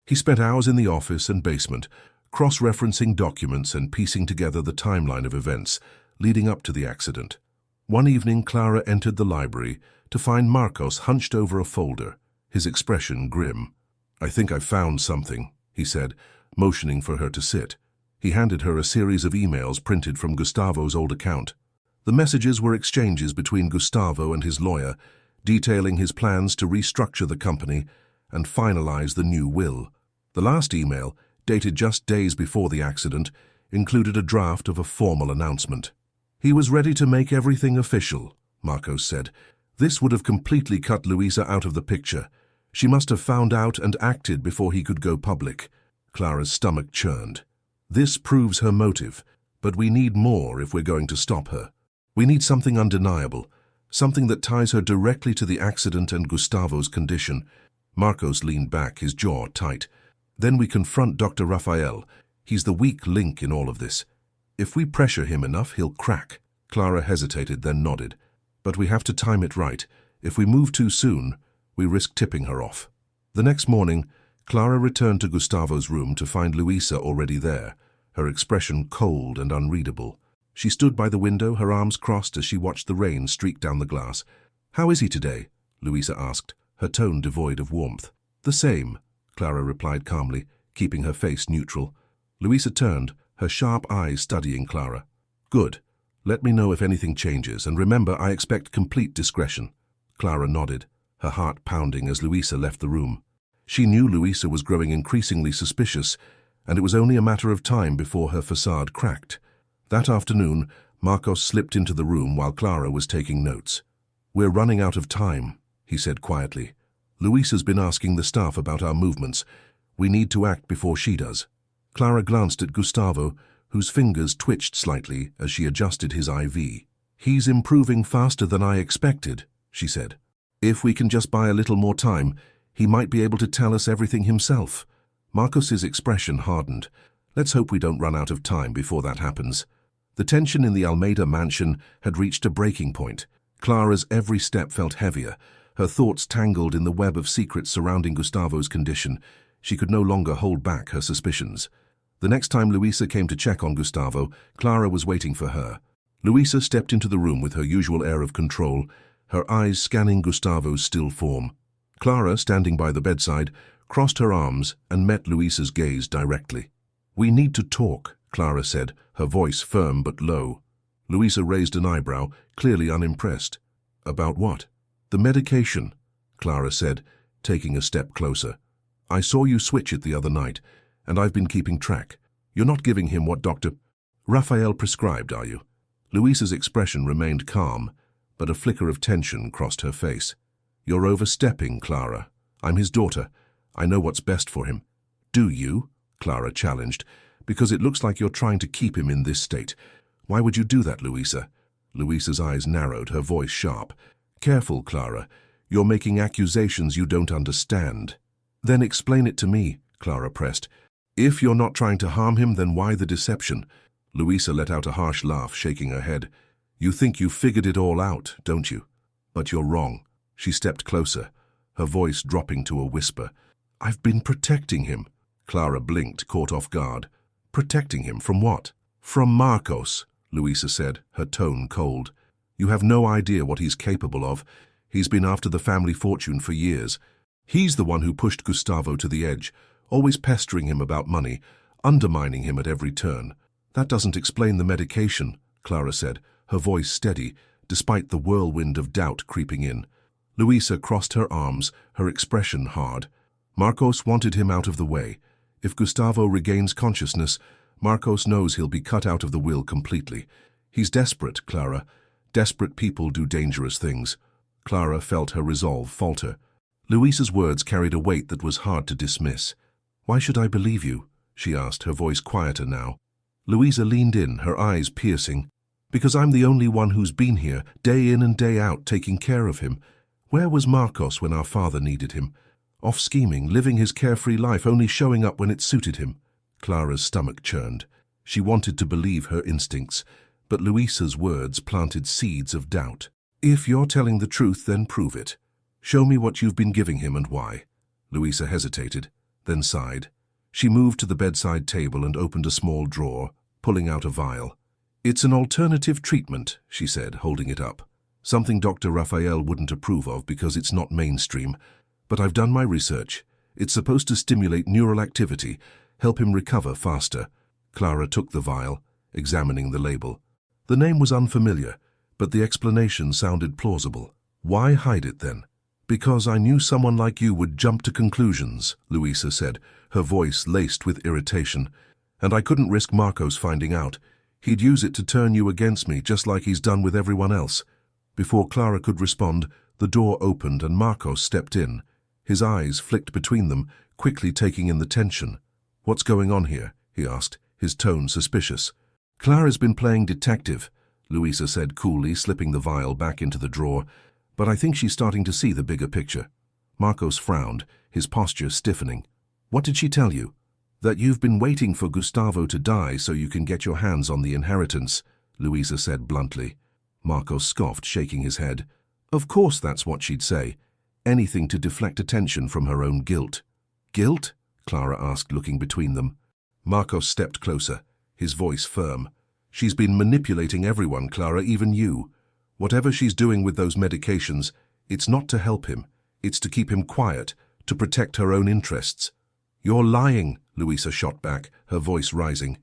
He spent hours in the office and basement, cross-referencing documents and piecing together the timeline of events leading up to the accident. One evening, Clara entered the library to find Marcos hunched over a folder, his expression grim. "I think I've found something," he said, motioning for her to sit. He handed her a series of emails printed from Gustavo's old account. The messages were exchanges between Gustavo and his lawyer, detailing his plans to restructure the company and finalize the new will. The last email, dated just days before the accident, included a draft of a formal announcement. "He was ready to make everything official," Marcos said. "This would have completely cut Luisa out of the picture. She must have found out and acted before he could go public." Clara's stomach churned. "This proves her motive, but we need more if we're going to stop her. We need something undeniable, something that ties her directly to the accident and Gustavo's condition." Marcos leaned back, his jaw tight. "Then we confront Dr. Rafael. He's the weak link in all of this. If we pressure him enough, he'll crack." Clara hesitated, then nodded. "But we have to time it right. If we move too soon, we risk tipping her off." The next morning, Clara returned to Gustavo's room to find Luisa already there, her expression cold and unreadable. She stood by the window, her arms crossed as she watched the rain streak down the glass. "How is he today?" Luisa asked, her tone devoid of warmth. "The same," Clara replied calmly, keeping her face neutral. Luisa turned, her sharp eyes studying Clara. "Good. Let me know if anything changes, and remember, I expect complete discretion." Clara nodded, her heart pounding as Luisa left the room. She knew Luisa was growing increasingly suspicious, and it was only a matter of time before her facade cracked. That afternoon, Marcos slipped into the room while Clara was taking notes. "We're running out of time," he said quietly. "Luisa's been asking the staff about our movements. We need to act before she does." Clara glanced at Gustavo, whose fingers twitched slightly as she adjusted his IV. "He's improving faster than I expected," she said. "If we can just buy a little more time, he might be able to tell us everything himself." Marcos's expression hardened. "Let's hope we don't run out of time before that happens." The tension in the Almeida mansion had reached a breaking point. Clara's every step felt heavier, her thoughts tangled in the web of secrets surrounding Gustavo's condition. She could no longer hold back her suspicions. The next time Luisa came to check on Gustavo, Clara was waiting for her. Luisa stepped into the room with her usual air of control, her eyes scanning Gustavo's still form. Clara, standing by the bedside, crossed her arms and met Luisa's gaze directly. "We need to talk," Clara said, her voice firm but low. Luisa raised an eyebrow, clearly unimpressed. "About what?" "The medication," Clara said, taking a step closer. I saw you switch it the other night, and I've been keeping track. You're not giving him what Dr. Raphael prescribed, are you? Luisa's expression remained calm, but a flicker of tension crossed her face. You're overstepping, Clara. I'm his daughter. I know what's best for him. Do you? Clara challenged. Because it looks like you're trying to keep him in this state. Why would you do that, Luisa? Luisa's eyes narrowed, her voice sharp. Careful, Clara. You're making accusations you don't understand. Then explain it to me, Clara pressed. If you're not trying to harm him, then why the deception? Luisa let out a harsh laugh, shaking her head. You think you've figured it all out, don't you? But you're wrong. She stepped closer, her voice dropping to a whisper. I've been protecting him. Clara blinked, caught off guard. Protecting him from what? From Marcos, Luisa said, her tone cold. You have no idea what he's capable of. He's been after the family fortune for years. He's the one who pushed Gustavo to the edge, always pestering him about money, undermining him at every turn. That doesn't explain the medication, Clara said, her voice steady, despite the whirlwind of doubt creeping in. Luisa crossed her arms, her expression hard. Marcos wanted him out of the way. If Gustavo regains consciousness, Marcos knows he'll be cut out of the will completely. He's desperate, Clara. Desperate people do dangerous things. Clara felt her resolve falter. Luisa's words carried a weight that was hard to dismiss. Why should I believe you? She asked, her voice quieter now. Luisa leaned in, her eyes piercing. Because I'm the only one who's been here, day in and day out, taking care of him. Where was Marcos when our father needed him? Off scheming, living his carefree life, only showing up when it suited him. Clara's stomach churned. She wanted to believe her instincts, but Luisa's words planted seeds of doubt. If you're telling the truth, then prove it. Show me what you've been giving him and why. Luisa hesitated, then sighed. She moved to the bedside table and opened a small drawer, pulling out a vial. It's an alternative treatment, she said, holding it up. Something Dr. Raphael wouldn't approve of because it's not mainstream. But I've done my research. It's supposed to stimulate neural activity, help him recover faster. Clara took the vial, examining the label. The name was unfamiliar, but the explanation sounded plausible. Why hide it then? Because I knew someone like you would jump to conclusions, Luisa said, her voice laced with irritation. And I couldn't risk Marcos finding out. He'd use it to turn you against me, just like he's done with everyone else. Before Clara could respond, the door opened and Marcos stepped in. His eyes flicked between them, quickly taking in the tension. What's going on here? He asked, his tone suspicious. Clara's been playing detective, Luisa said coolly, slipping the vial back into the drawer. But I think she's starting to see the bigger picture. Marcos frowned, his posture stiffening. What did she tell you? That you've been waiting for Gustavo to die so you can get your hands on the inheritance, Luisa said bluntly. Marcos scoffed, shaking his head. Of course that's what she'd say. Anything to deflect attention from her own guilt. Guilt? Clara asked, looking between them. Marcos stepped closer, his voice firm. She's been manipulating everyone, Clara, even you. Whatever she's doing with those medications, it's not to help him. It's to keep him quiet, to protect her own interests. You're lying, Luisa shot back, her voice rising.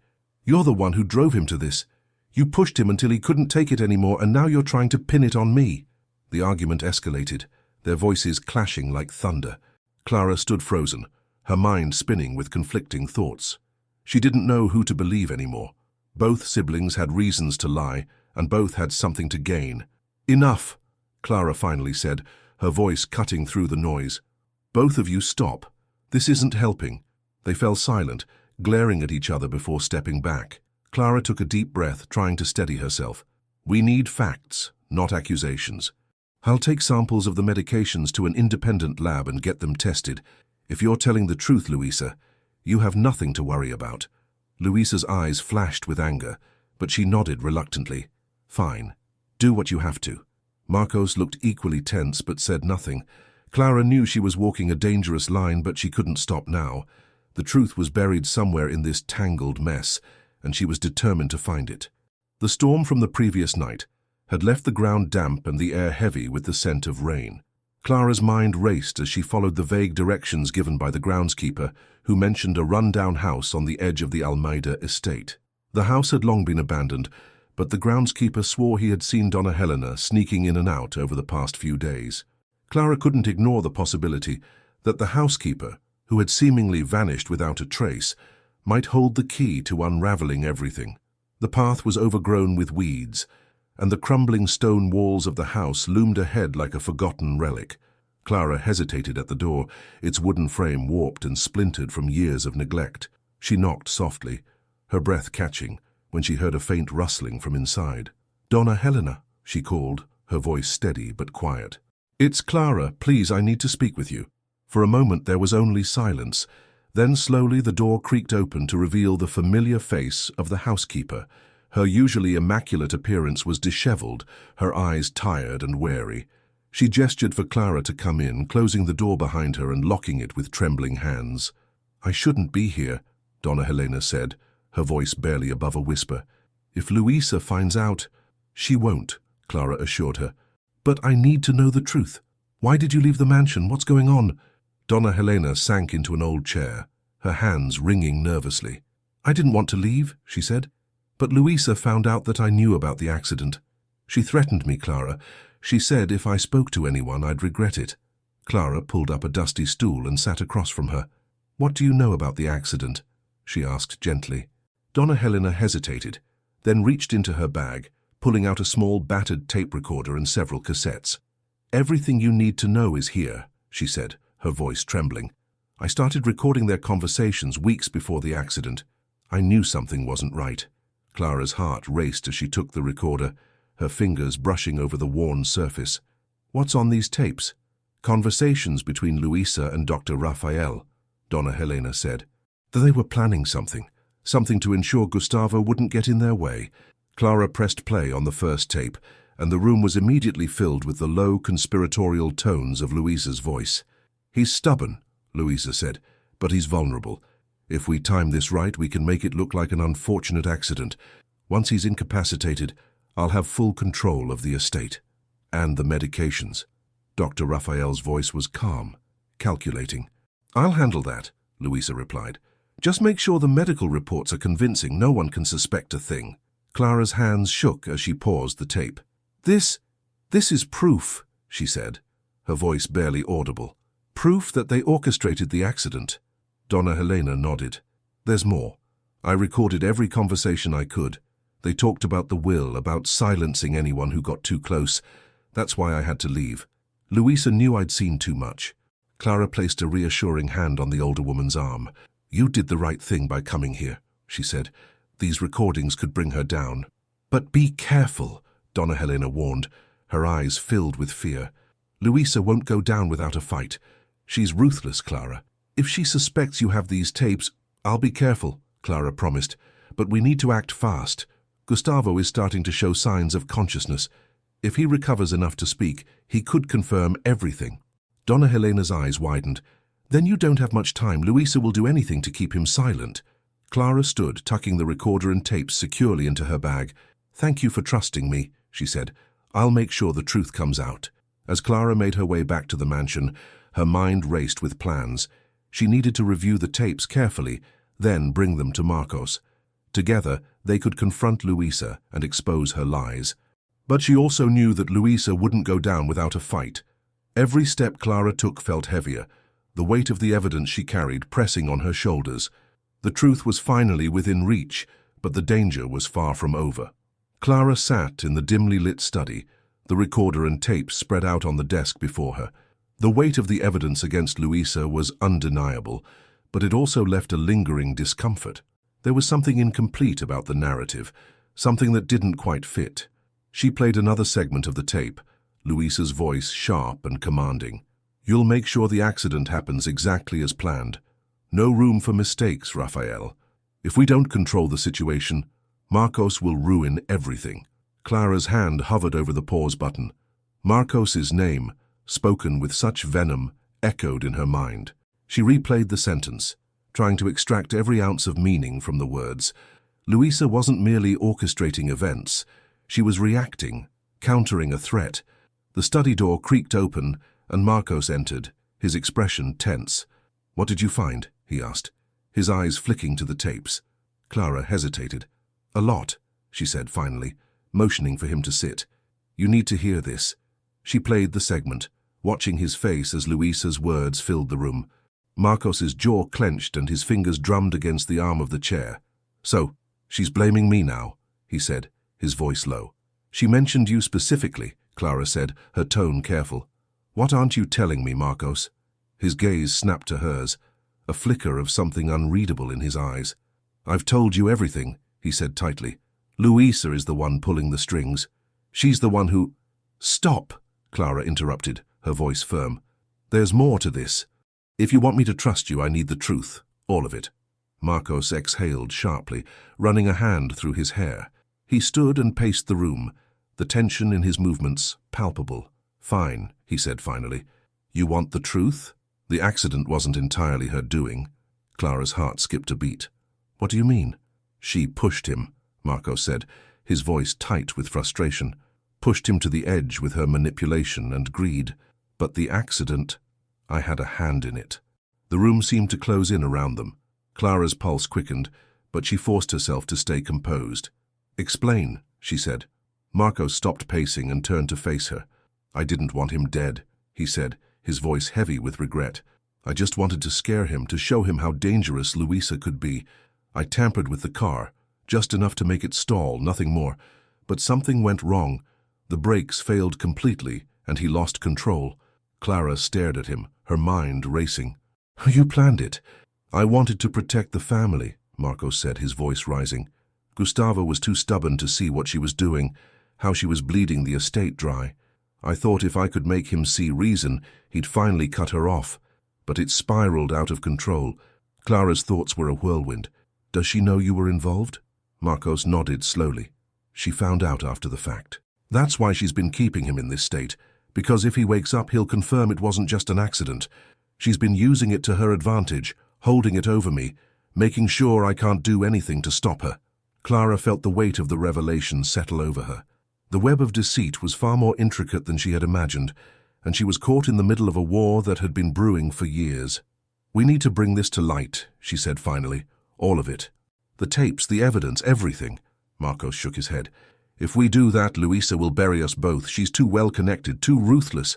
You're the one who drove him to this. You pushed him until he couldn't take it anymore, and now you're trying to pin it on me. The argument escalated, their voices clashing like thunder. Clara stood frozen, her mind spinning with conflicting thoughts. She didn't know who to believe anymore. Both siblings had reasons to lie, and both had something to gain. Enough, Clara finally said, her voice cutting through the noise. Both of you stop. This isn't helping. They fell silent, glaring at each other before stepping back. Clara took a deep breath, trying to steady herself. We need facts, not accusations. I'll take samples of the medications to an independent lab and get them tested. If you're telling the truth, Luisa, you have nothing to worry about. Luisa's eyes flashed with anger, but she nodded reluctantly. Fine. Do what you have to. Marcos looked equally tense but said nothing. Clara knew she was walking a dangerous line, but she couldn't stop now. The truth was buried somewhere in this tangled mess, and she was determined to find it. The storm from the previous night had left the ground damp and the air heavy with the scent of rain. Clara's mind raced as she followed the vague directions given by the groundskeeper, who mentioned a run-down house on the edge of the Almeida estate. The house had long been abandoned, but the groundskeeper swore he had seen Donna Helena sneaking in and out over the past few days. Clara couldn't ignore the possibility that the housekeeper, who had seemingly vanished without a trace, might hold the key to unraveling everything. The path was overgrown with weeds, and the crumbling stone walls of the house loomed ahead like a forgotten relic. Clara hesitated at the door, its wooden frame warped and splintered from years of neglect. She knocked softly, her breath catching, when she heard a faint rustling from inside. "Donna Helena," she called, her voice steady but quiet. "It's Clara. Please, I need to speak with you." For a moment there was only silence. Then slowly the door creaked open to reveal the familiar face of the housekeeper. Her usually immaculate appearance was disheveled, her eyes tired and wary. She gestured for Clara to come in, closing the door behind her and locking it with trembling hands. "I shouldn't be here," Donna Helena said, her voice barely above a whisper. "If Luisa finds out—" "She won't," Clara assured her. "But I need to know the truth. Why did you leave the mansion? What's going on?" Donna Helena sank into an old chair, her hands wringing nervously. "I didn't want to leave," she said. "But Luisa found out that I knew about the accident. She threatened me, Clara. She said if I spoke to anyone, I'd regret it." Clara pulled up a dusty stool and sat across from her. "What do you know about the accident?" she asked gently. Donna Helena hesitated, then reached into her bag, pulling out a small battered tape recorder and several cassettes. "Everything you need to know is here," she said, her voice trembling. "I started recording their conversations weeks before the accident. I knew something wasn't right." Clara's heart raced as she took the recorder, her fingers brushing over the worn surface. "What's on these tapes?" "Conversations between Luisa and Dr. Raphael," Donna Helena said. "They were planning something to ensure Gustavo wouldn't get in their way." Clara pressed play on the first tape, and the room was immediately filled with the low, conspiratorial tones of Luisa's voice. "He's stubborn," Luisa said, "but he's vulnerable. If we time this right, we can make it look like an unfortunate accident. Once he's incapacitated, I'll have full control of the estate. And the medications." Dr. Raphael's voice was calm, calculating. "I'll handle that," Luisa replied. "Just make sure the medical reports are convincing. No one can suspect a thing." Clara's hands shook as she paused the tape. This is proof," she said, her voice barely audible. "Proof that they orchestrated the accident." Donna Helena nodded. "There's more. I recorded every conversation I could. They talked about the will, about silencing anyone who got too close. That's why I had to leave. Luisa knew I'd seen too much." Clara placed a reassuring hand on the older woman's arm. "You did the right thing by coming here," she said. "These recordings could bring her down." "But be careful," Donna Helena warned, her eyes filled with fear. "Luisa won't go down without a fight. She's ruthless, Clara. If she suspects you have these tapes—" "I'll be careful," Clara promised. "But we need to act fast. Gustavo is starting to show signs of consciousness. If he recovers enough to speak, he could confirm everything." Donna Helena's eyes widened. "Then you don't have much time. Luisa will do anything to keep him silent." Clara stood, tucking the recorder and tapes securely into her bag. "Thank you for trusting me," she said. "I'll make sure the truth comes out." As Clara made her way back to the mansion, her mind raced with plans. She needed to review the tapes carefully, then bring them to Marcos. Together, they could confront Luisa and expose her lies. But she also knew that Luisa wouldn't go down without a fight. Every step Clara took felt heavier, the weight of the evidence she carried pressing on her shoulders. The truth was finally within reach, but the danger was far from over. Clara sat in the dimly lit study, the recorder and tapes spread out on the desk before her. The weight of the evidence against Luisa was undeniable, but it also left a lingering discomfort. There was something incomplete about the narrative, something that didn't quite fit. She played another segment of the tape, Luisa's voice sharp and commanding. "You'll make sure the accident happens exactly as planned. No room for mistakes, Raphael. If we don't control the situation, Marcos will ruin everything." Clara's hand hovered over the pause button. Marcos's name, spoken with such venom, echoed in her mind. She replayed the sentence, trying to extract every ounce of meaning from the words. Luisa wasn't merely orchestrating events. She was reacting, countering a threat. The study door creaked open, and Marcos entered, his expression tense. "What did you find?" he asked, his eyes flicking to the tapes. Clara hesitated. "A lot," she said finally, motioning for him to sit. "You need to hear this." She played the segment, watching his face as Luisa's words filled the room. Marcos's jaw clenched and his fingers drummed against the arm of the chair. "So, she's blaming me now," he said, his voice low. "She mentioned you specifically," Clara said, her tone careful. "What aren't you telling me, Marcos?" His gaze snapped to hers, a flicker of something unreadable in his eyes. "I've told you everything," he said tightly. "Luisa is the one pulling the strings. She's the one who—" "Stop," Clara interrupted, her voice firm. "There's more to this. If you want me to trust you, I need the truth, all of it." Marcos exhaled sharply, running a hand through his hair. He stood and paced the room, the tension in his movements palpable. "Fine," he said finally. "You want the truth? The accident wasn't entirely her doing." Clara's heart skipped a beat. "What do you mean?" "She pushed him," Marcos said, his voice tight with frustration. "Pushed him to the edge with her manipulation and greed. But the accident, I had a hand in it." The room seemed to close in around them. Clara's pulse quickened, but she forced herself to stay composed. "Explain," she said. Marcos stopped pacing and turned to face her. "I didn't want him dead," he said, his voice heavy with regret. "I just wanted to scare him, to show him how dangerous Luisa could be. I tampered with the car, just enough to make it stall, nothing more. But something went wrong. The brakes failed completely, and he lost control." Clara stared at him, her mind racing. "You planned it." "I wanted to protect the family," Marcos said, his voice rising. "Gustavo was too stubborn to see what she was doing, how she was bleeding the estate dry. I thought if I could make him see reason, he'd finally cut her off. But it spiraled out of control." Clara's thoughts were a whirlwind. "Does she know you were involved?" Marcos nodded slowly. "She found out after the fact. That's why she's been keeping him in this state, because if he wakes up, he'll confirm it wasn't just an accident. She's been using it to her advantage, holding it over me, making sure I can't do anything to stop her." Clara felt the weight of the revelation settle over her. The web of deceit was far more intricate than she had imagined, and she was caught in the middle of a war that had been brewing for years. "We need to bring this to light," she said finally. "All of it. The tapes, the evidence, everything." Marcos shook his head. "If we do that, Luisa will bury us both. She's too well connected, too ruthless.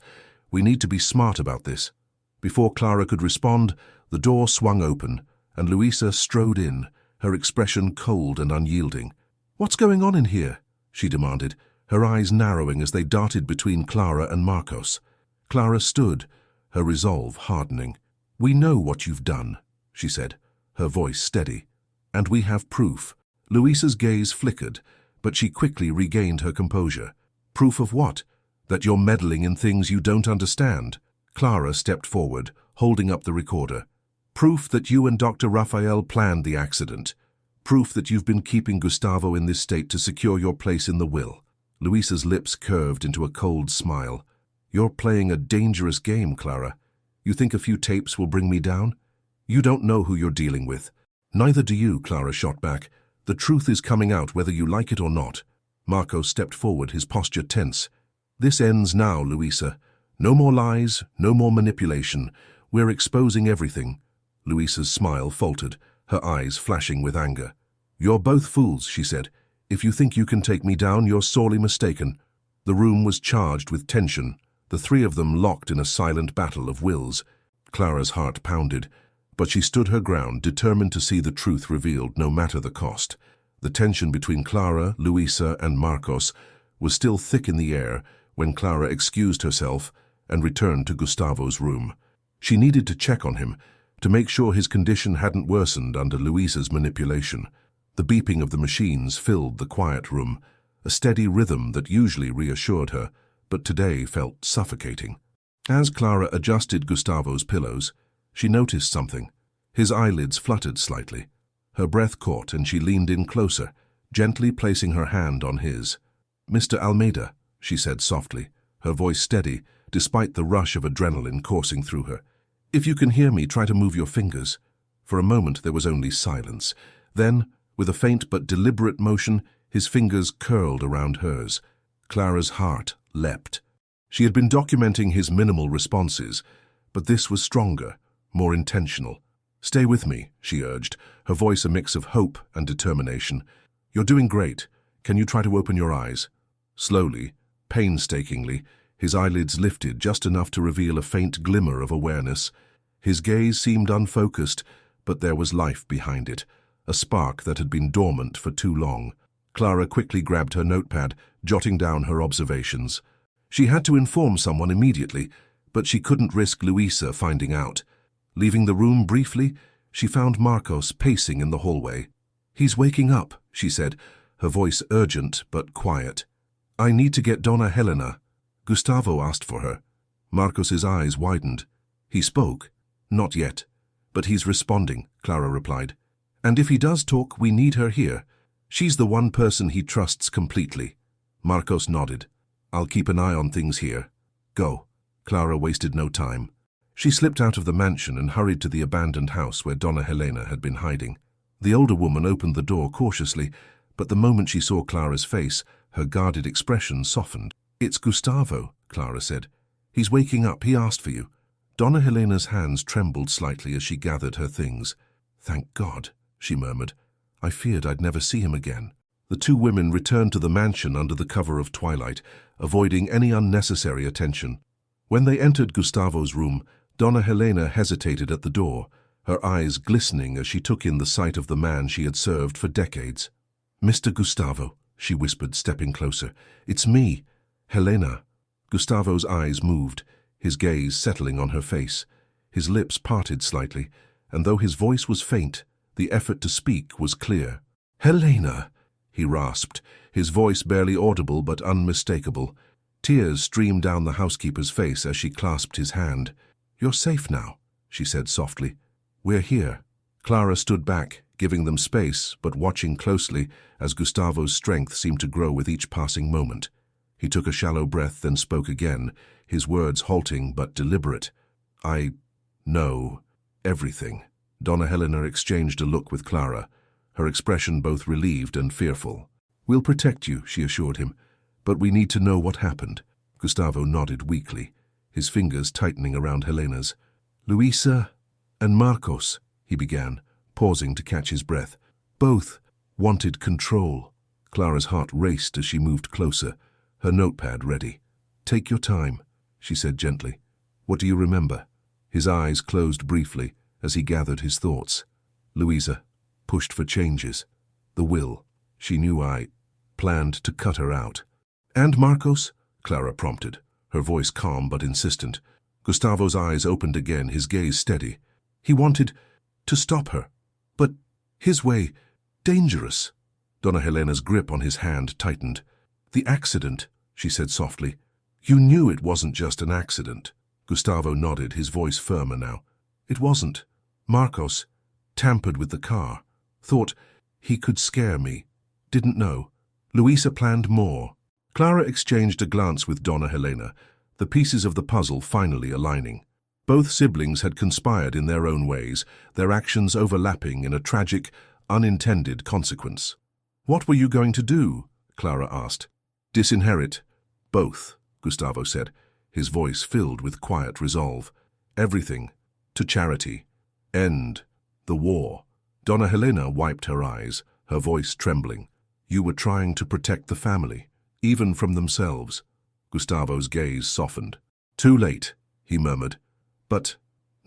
We need to be smart about this." Before Clara could respond, the door swung open, and Luisa strode in, her expression cold and unyielding. "What's going on in here?" she demanded, her eyes narrowing as they darted between Clara and Marcos. Clara stood, her resolve hardening. "We know what you've done," she said, her voice steady. "And we have proof." Luisa's gaze flickered, but she quickly regained her composure. "Proof of what? That you're meddling in things you don't understand." Clara stepped forward, holding up the recorder. "Proof that you and Dr. Raphael planned the accident. Proof that you've been keeping Gustavo in this state to secure your place in the will." Luisa's lips curved into a cold smile. "You're playing a dangerous game, Clara. You think a few tapes will bring me down? You don't know who you're dealing with." "Neither do you," Clara shot back. "The truth is coming out whether you like it or not." Marcos stepped forward, his posture tense. "This ends now, Luisa. No more lies, no more manipulation. We're exposing everything." Luisa's smile faltered, her eyes flashing with anger. "You're both fools," she said. "If you think you can take me down, you're sorely mistaken." The room was charged with tension, the three of them locked in a silent battle of wills. Clara's heart pounded, but she stood her ground, determined to see the truth revealed no matter the cost. The tension between Clara, Luisa, and Marcos was still thick in the air when Clara excused herself and returned to Gustavo's room. She needed to check on him, to make sure his condition hadn't worsened under Luisa's manipulation. The beeping of the machines filled the quiet room, a steady rhythm that usually reassured her, but today felt suffocating. As Clara adjusted Gustavo's pillows, she noticed something. His eyelids fluttered slightly. Her breath caught and she leaned in closer, gently placing her hand on his. "Mr. Almeida," she said softly, her voice steady, despite the rush of adrenaline coursing through her. "If you can hear me, try to move your fingers." For a moment there was only silence. Then, with a faint but deliberate motion, his fingers curled around hers. Clara's heart leapt. She had been documenting his minimal responses, but this was stronger, more intentional. "Stay with me," she urged, her voice a mix of hope and determination. "You're doing great. Can you try to open your eyes?" Slowly, painstakingly, his eyelids lifted just enough to reveal a faint glimmer of awareness. His gaze seemed unfocused, but there was life behind it, a spark that had been dormant for too long. Clara quickly grabbed her notepad, jotting down her observations. She had to inform someone immediately, but she couldn't risk Luisa finding out. Leaving the room briefly, she found Marcos pacing in the hallway. "He's waking up," she said, her voice urgent but quiet. "I need to get Donna Helena. Gustavo asked for her." Marcos's eyes widened. "He spoke?" "Not yet. But he's responding," Clara replied. "And if he does talk, we need her here. She's the one person he trusts completely." Marcos nodded. "I'll keep an eye on things here. Go." Clara wasted no time. She slipped out of the mansion and hurried to the abandoned house where Donna Helena had been hiding. The older woman opened the door cautiously, but the moment she saw Clara's face, her guarded expression softened. "It's Gustavo," Clara said. "He's waking up. He asked for you." Donna Helena's hands trembled slightly as she gathered her things. "Thank God," she murmured. "I feared I'd never see him again." The two women returned to the mansion under the cover of twilight, avoiding any unnecessary attention. When they entered Gustavo's room, Donna Helena hesitated at the door, her eyes glistening as she took in the sight of the man she had served for decades. "Mr. Gustavo," she whispered, stepping closer. "It's me, Helena." Gustavo's eyes moved, his gaze settling on her face. His lips parted slightly, and though his voice was faint, the effort to speak was clear. "Helena," he rasped, his voice barely audible but unmistakable. Tears streamed down the housekeeper's face as she clasped his hand. "You're safe now," she said softly. "We're here." Clara stood back, giving them space, but watching closely as Gustavo's strength seemed to grow with each passing moment. He took a shallow breath, then spoke again, his words halting but deliberate. "I know everything." Donna Helena exchanged a look with Clara, her expression both relieved and fearful. "We'll protect you," she assured him, "but we need to know what happened." Gustavo nodded weakly, his fingers tightening around Helena's. "Luisa and Marcos," he began, pausing to catch his breath. "Both wanted control." Clara's heart raced as she moved closer, her notepad ready. "Take your time," she said gently. "What do you remember?" His eyes closed briefly as he gathered his thoughts. "Luisa pushed for changes. The will. She knew I planned to cut her out." "And Marcos?" Clara prompted, her voice calm but insistent. Gustavo's eyes opened again, his gaze steady. "He wanted to stop her. But his way, dangerous." Donna Helena's grip on his hand tightened. "The accident," she said softly. "You knew it wasn't just an accident." Gustavo nodded, his voice firmer now. "It wasn't. Marcos tampered with the car. Thought he could scare me. Didn't know. Luisa planned more." Clara exchanged a glance with Donna Helena, the pieces of the puzzle finally aligning. Both siblings had conspired in their own ways, their actions overlapping in a tragic, unintended consequence. "What were you going to do?" Clara asked. "Disinherit both," Gustavo said, his voice filled with quiet resolve. "Everything. To charity. End the war." Donna Helena wiped her eyes, her voice trembling. "You were trying to protect the family, even from themselves." Gustavo's gaze softened. "Too late," he murmured. "But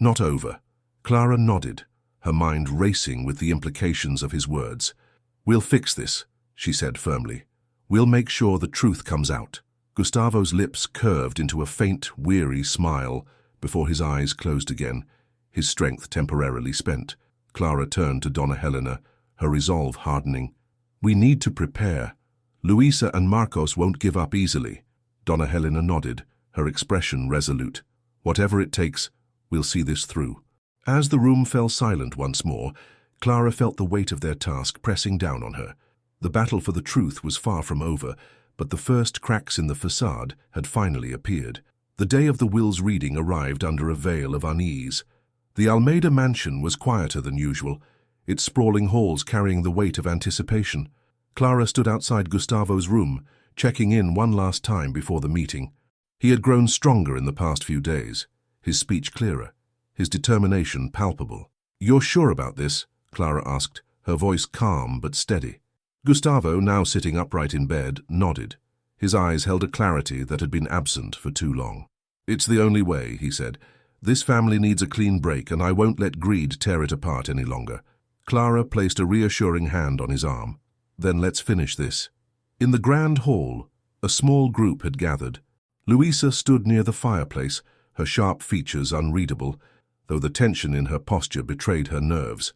not over." Clara nodded, her mind racing with the implications of his words. "We'll fix this," she said firmly. "We'll make sure the truth comes out." Gustavo's lips curved into a faint, weary smile before his eyes closed again, his strength temporarily spent. Clara turned to Donna Helena, her resolve hardening. "We need to prepare. Luisa and Marcos won't give up easily." Donna Helena nodded, her expression resolute. "Whatever it takes, we'll see this through." As the room fell silent once more, Clara felt the weight of their task pressing down on her. The battle for the truth was far from over, but the first cracks in the facade had finally appeared. The day of the will's reading arrived under a veil of unease. The Almeida mansion was quieter than usual, its sprawling halls carrying the weight of anticipation. Clara stood outside Gustavo's room, checking in one last time before the meeting. He had grown stronger in the past few days, his speech clearer, his determination palpable. "You're sure about this?" Clara asked, her voice calm but steady. Gustavo, now sitting upright in bed, nodded. His eyes held a clarity that had been absent for too long. "It's the only way," he said. This family needs a clean break, and I won't let greed tear it apart any longer. Clara placed a reassuring hand on his arm. Then let's finish this. In the grand hall, a small group had gathered. Louisa stood near the fireplace, her sharp features unreadable, though the tension in her posture betrayed her nerves.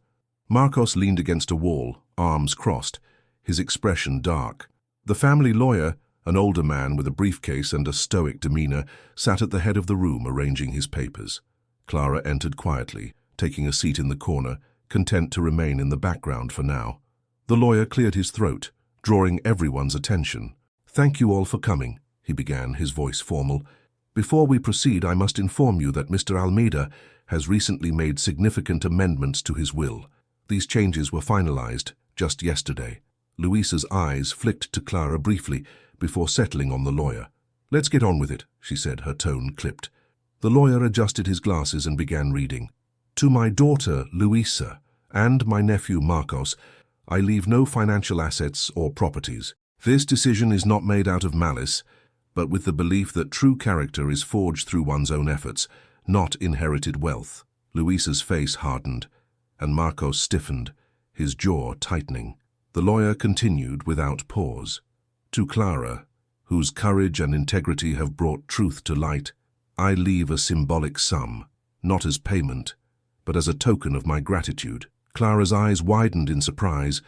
Marcos leaned against a wall, arms crossed, his expression dark. The family lawyer, an older man with a briefcase and a stoic demeanor, sat at the head of the room arranging his papers. Clara entered quietly, taking a seat in the corner, content to remain in the background for now. The lawyer cleared his throat, drawing everyone's attention. "Thank you all for coming," he began, his voice formal. "Before we proceed, I must inform you that Mr. Almeida has recently made significant amendments to his will. These changes were finalized just yesterday." Louisa's eyes flicked to Clara briefly before settling on the lawyer. "Let's get on with it," she said, her tone clipped. The lawyer adjusted his glasses and began reading. "To my daughter, Louisa, and my nephew, Marcos, I leave no financial assets or properties. This decision is not made out of malice, but with the belief that true character is forged through one's own efforts, not inherited wealth." Louisa's face hardened, and Marcos stiffened, his jaw tightening. The lawyer continued without pause. "To Clara, whose courage and integrity have brought truth to light, I leave a symbolic sum, not as payment, but as a token of my gratitude." Clara's eyes widened in surprise,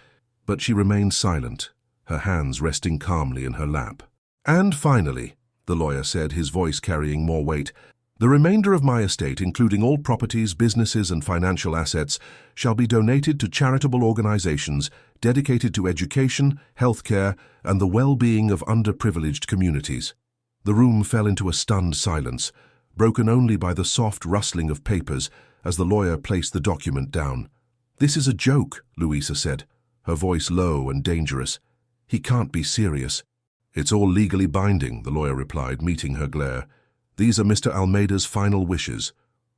but she remained silent, her hands resting calmly in her lap. "And finally," the lawyer said, his voice carrying more weight, "the remainder of my estate, including all properties, businesses, and financial assets, shall be donated to charitable organizations dedicated to education, healthcare, and the well-being of underprivileged communities." The room fell into a stunned silence, broken only by the soft rustling of papers as the lawyer placed the document down. "This is a joke," Louisa said, her voice low and dangerous. "He can't be serious." "It's all legally binding," the lawyer replied, meeting her glare. "These are Mr. Almeida's final wishes."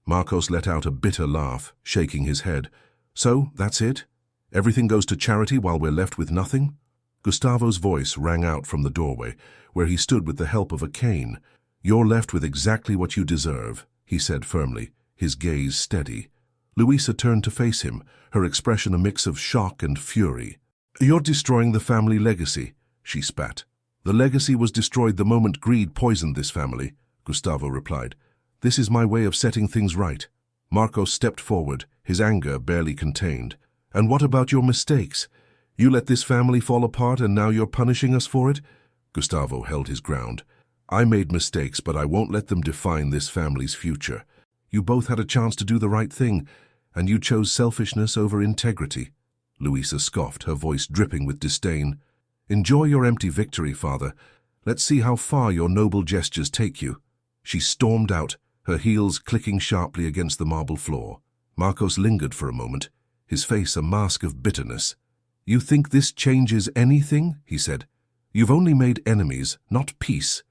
Marcos let out a bitter laugh, shaking his head. "So, that's it? Everything goes to charity while we're left with nothing?" Gustavo's voice rang out from the doorway, where he stood with the help of a cane. "You're left with exactly what you deserve," he said firmly, his gaze steady. Louisa turned to face him, her expression a mix of shock and fury. "You're destroying the family legacy," she spat. "The legacy was destroyed the moment greed poisoned this family," Gustavo replied. "This is my way of setting things right." Marcos stepped forward, his anger barely contained. "And what about your mistakes? You let this family fall apart and now you're punishing us for it?" Gustavo held his ground. "I made mistakes, but I won't let them define this family's future. You both had a chance to do the right thing, and you chose selfishness over integrity." Louisa scoffed, her voice dripping with disdain. "Enjoy your empty victory, father. Let's see how far your noble gestures take you." She stormed out, her heels clicking sharply against the marble floor. Marcos lingered for a moment, his face a mask of bitterness. "You think this changes anything?" he said. "You've only made enemies, not peace."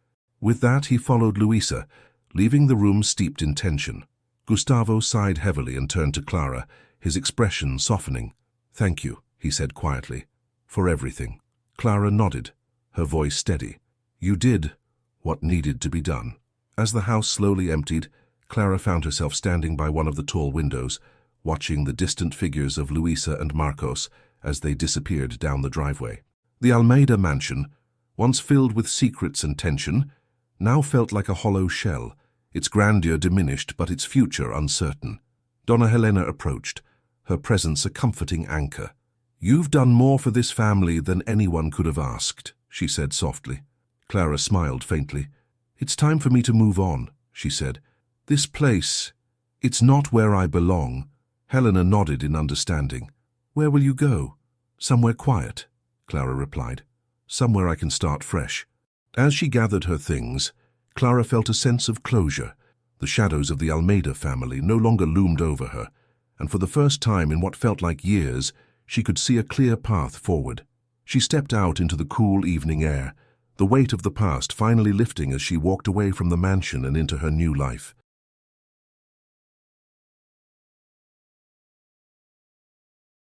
With that, he followed Louisa, leaving the room steeped in tension. Gustavo sighed heavily and turned to Clara, his expression softening. "Thank you," he said quietly, "for everything." Clara nodded, her voice steady. "You did what needed to be done." As the house slowly emptied, Clara found herself standing by one of the tall windows, watching the distant figures of Louisa and Marcos as they disappeared down the driveway. The Almeida mansion, once filled with secrets and tension, now felt like a hollow shell, its grandeur diminished but its future uncertain. Donna Helena approached, her presence a comforting anchor. "You've done more for this family than anyone could have asked," she said softly. Clara smiled faintly. "It's time for me to move on," she said. "This place, it's not where I belong." Helena nodded in understanding. "Where will you go?" "Somewhere quiet," Clara replied. "Somewhere I can start fresh." As she gathered her things, Clara felt a sense of closure. The shadows of the Almeida family no longer loomed over her, and for the first time in what felt like years, she could see a clear path forward. She stepped out into the cool evening air, the weight of the past finally lifting as she walked away from the mansion and into her new life.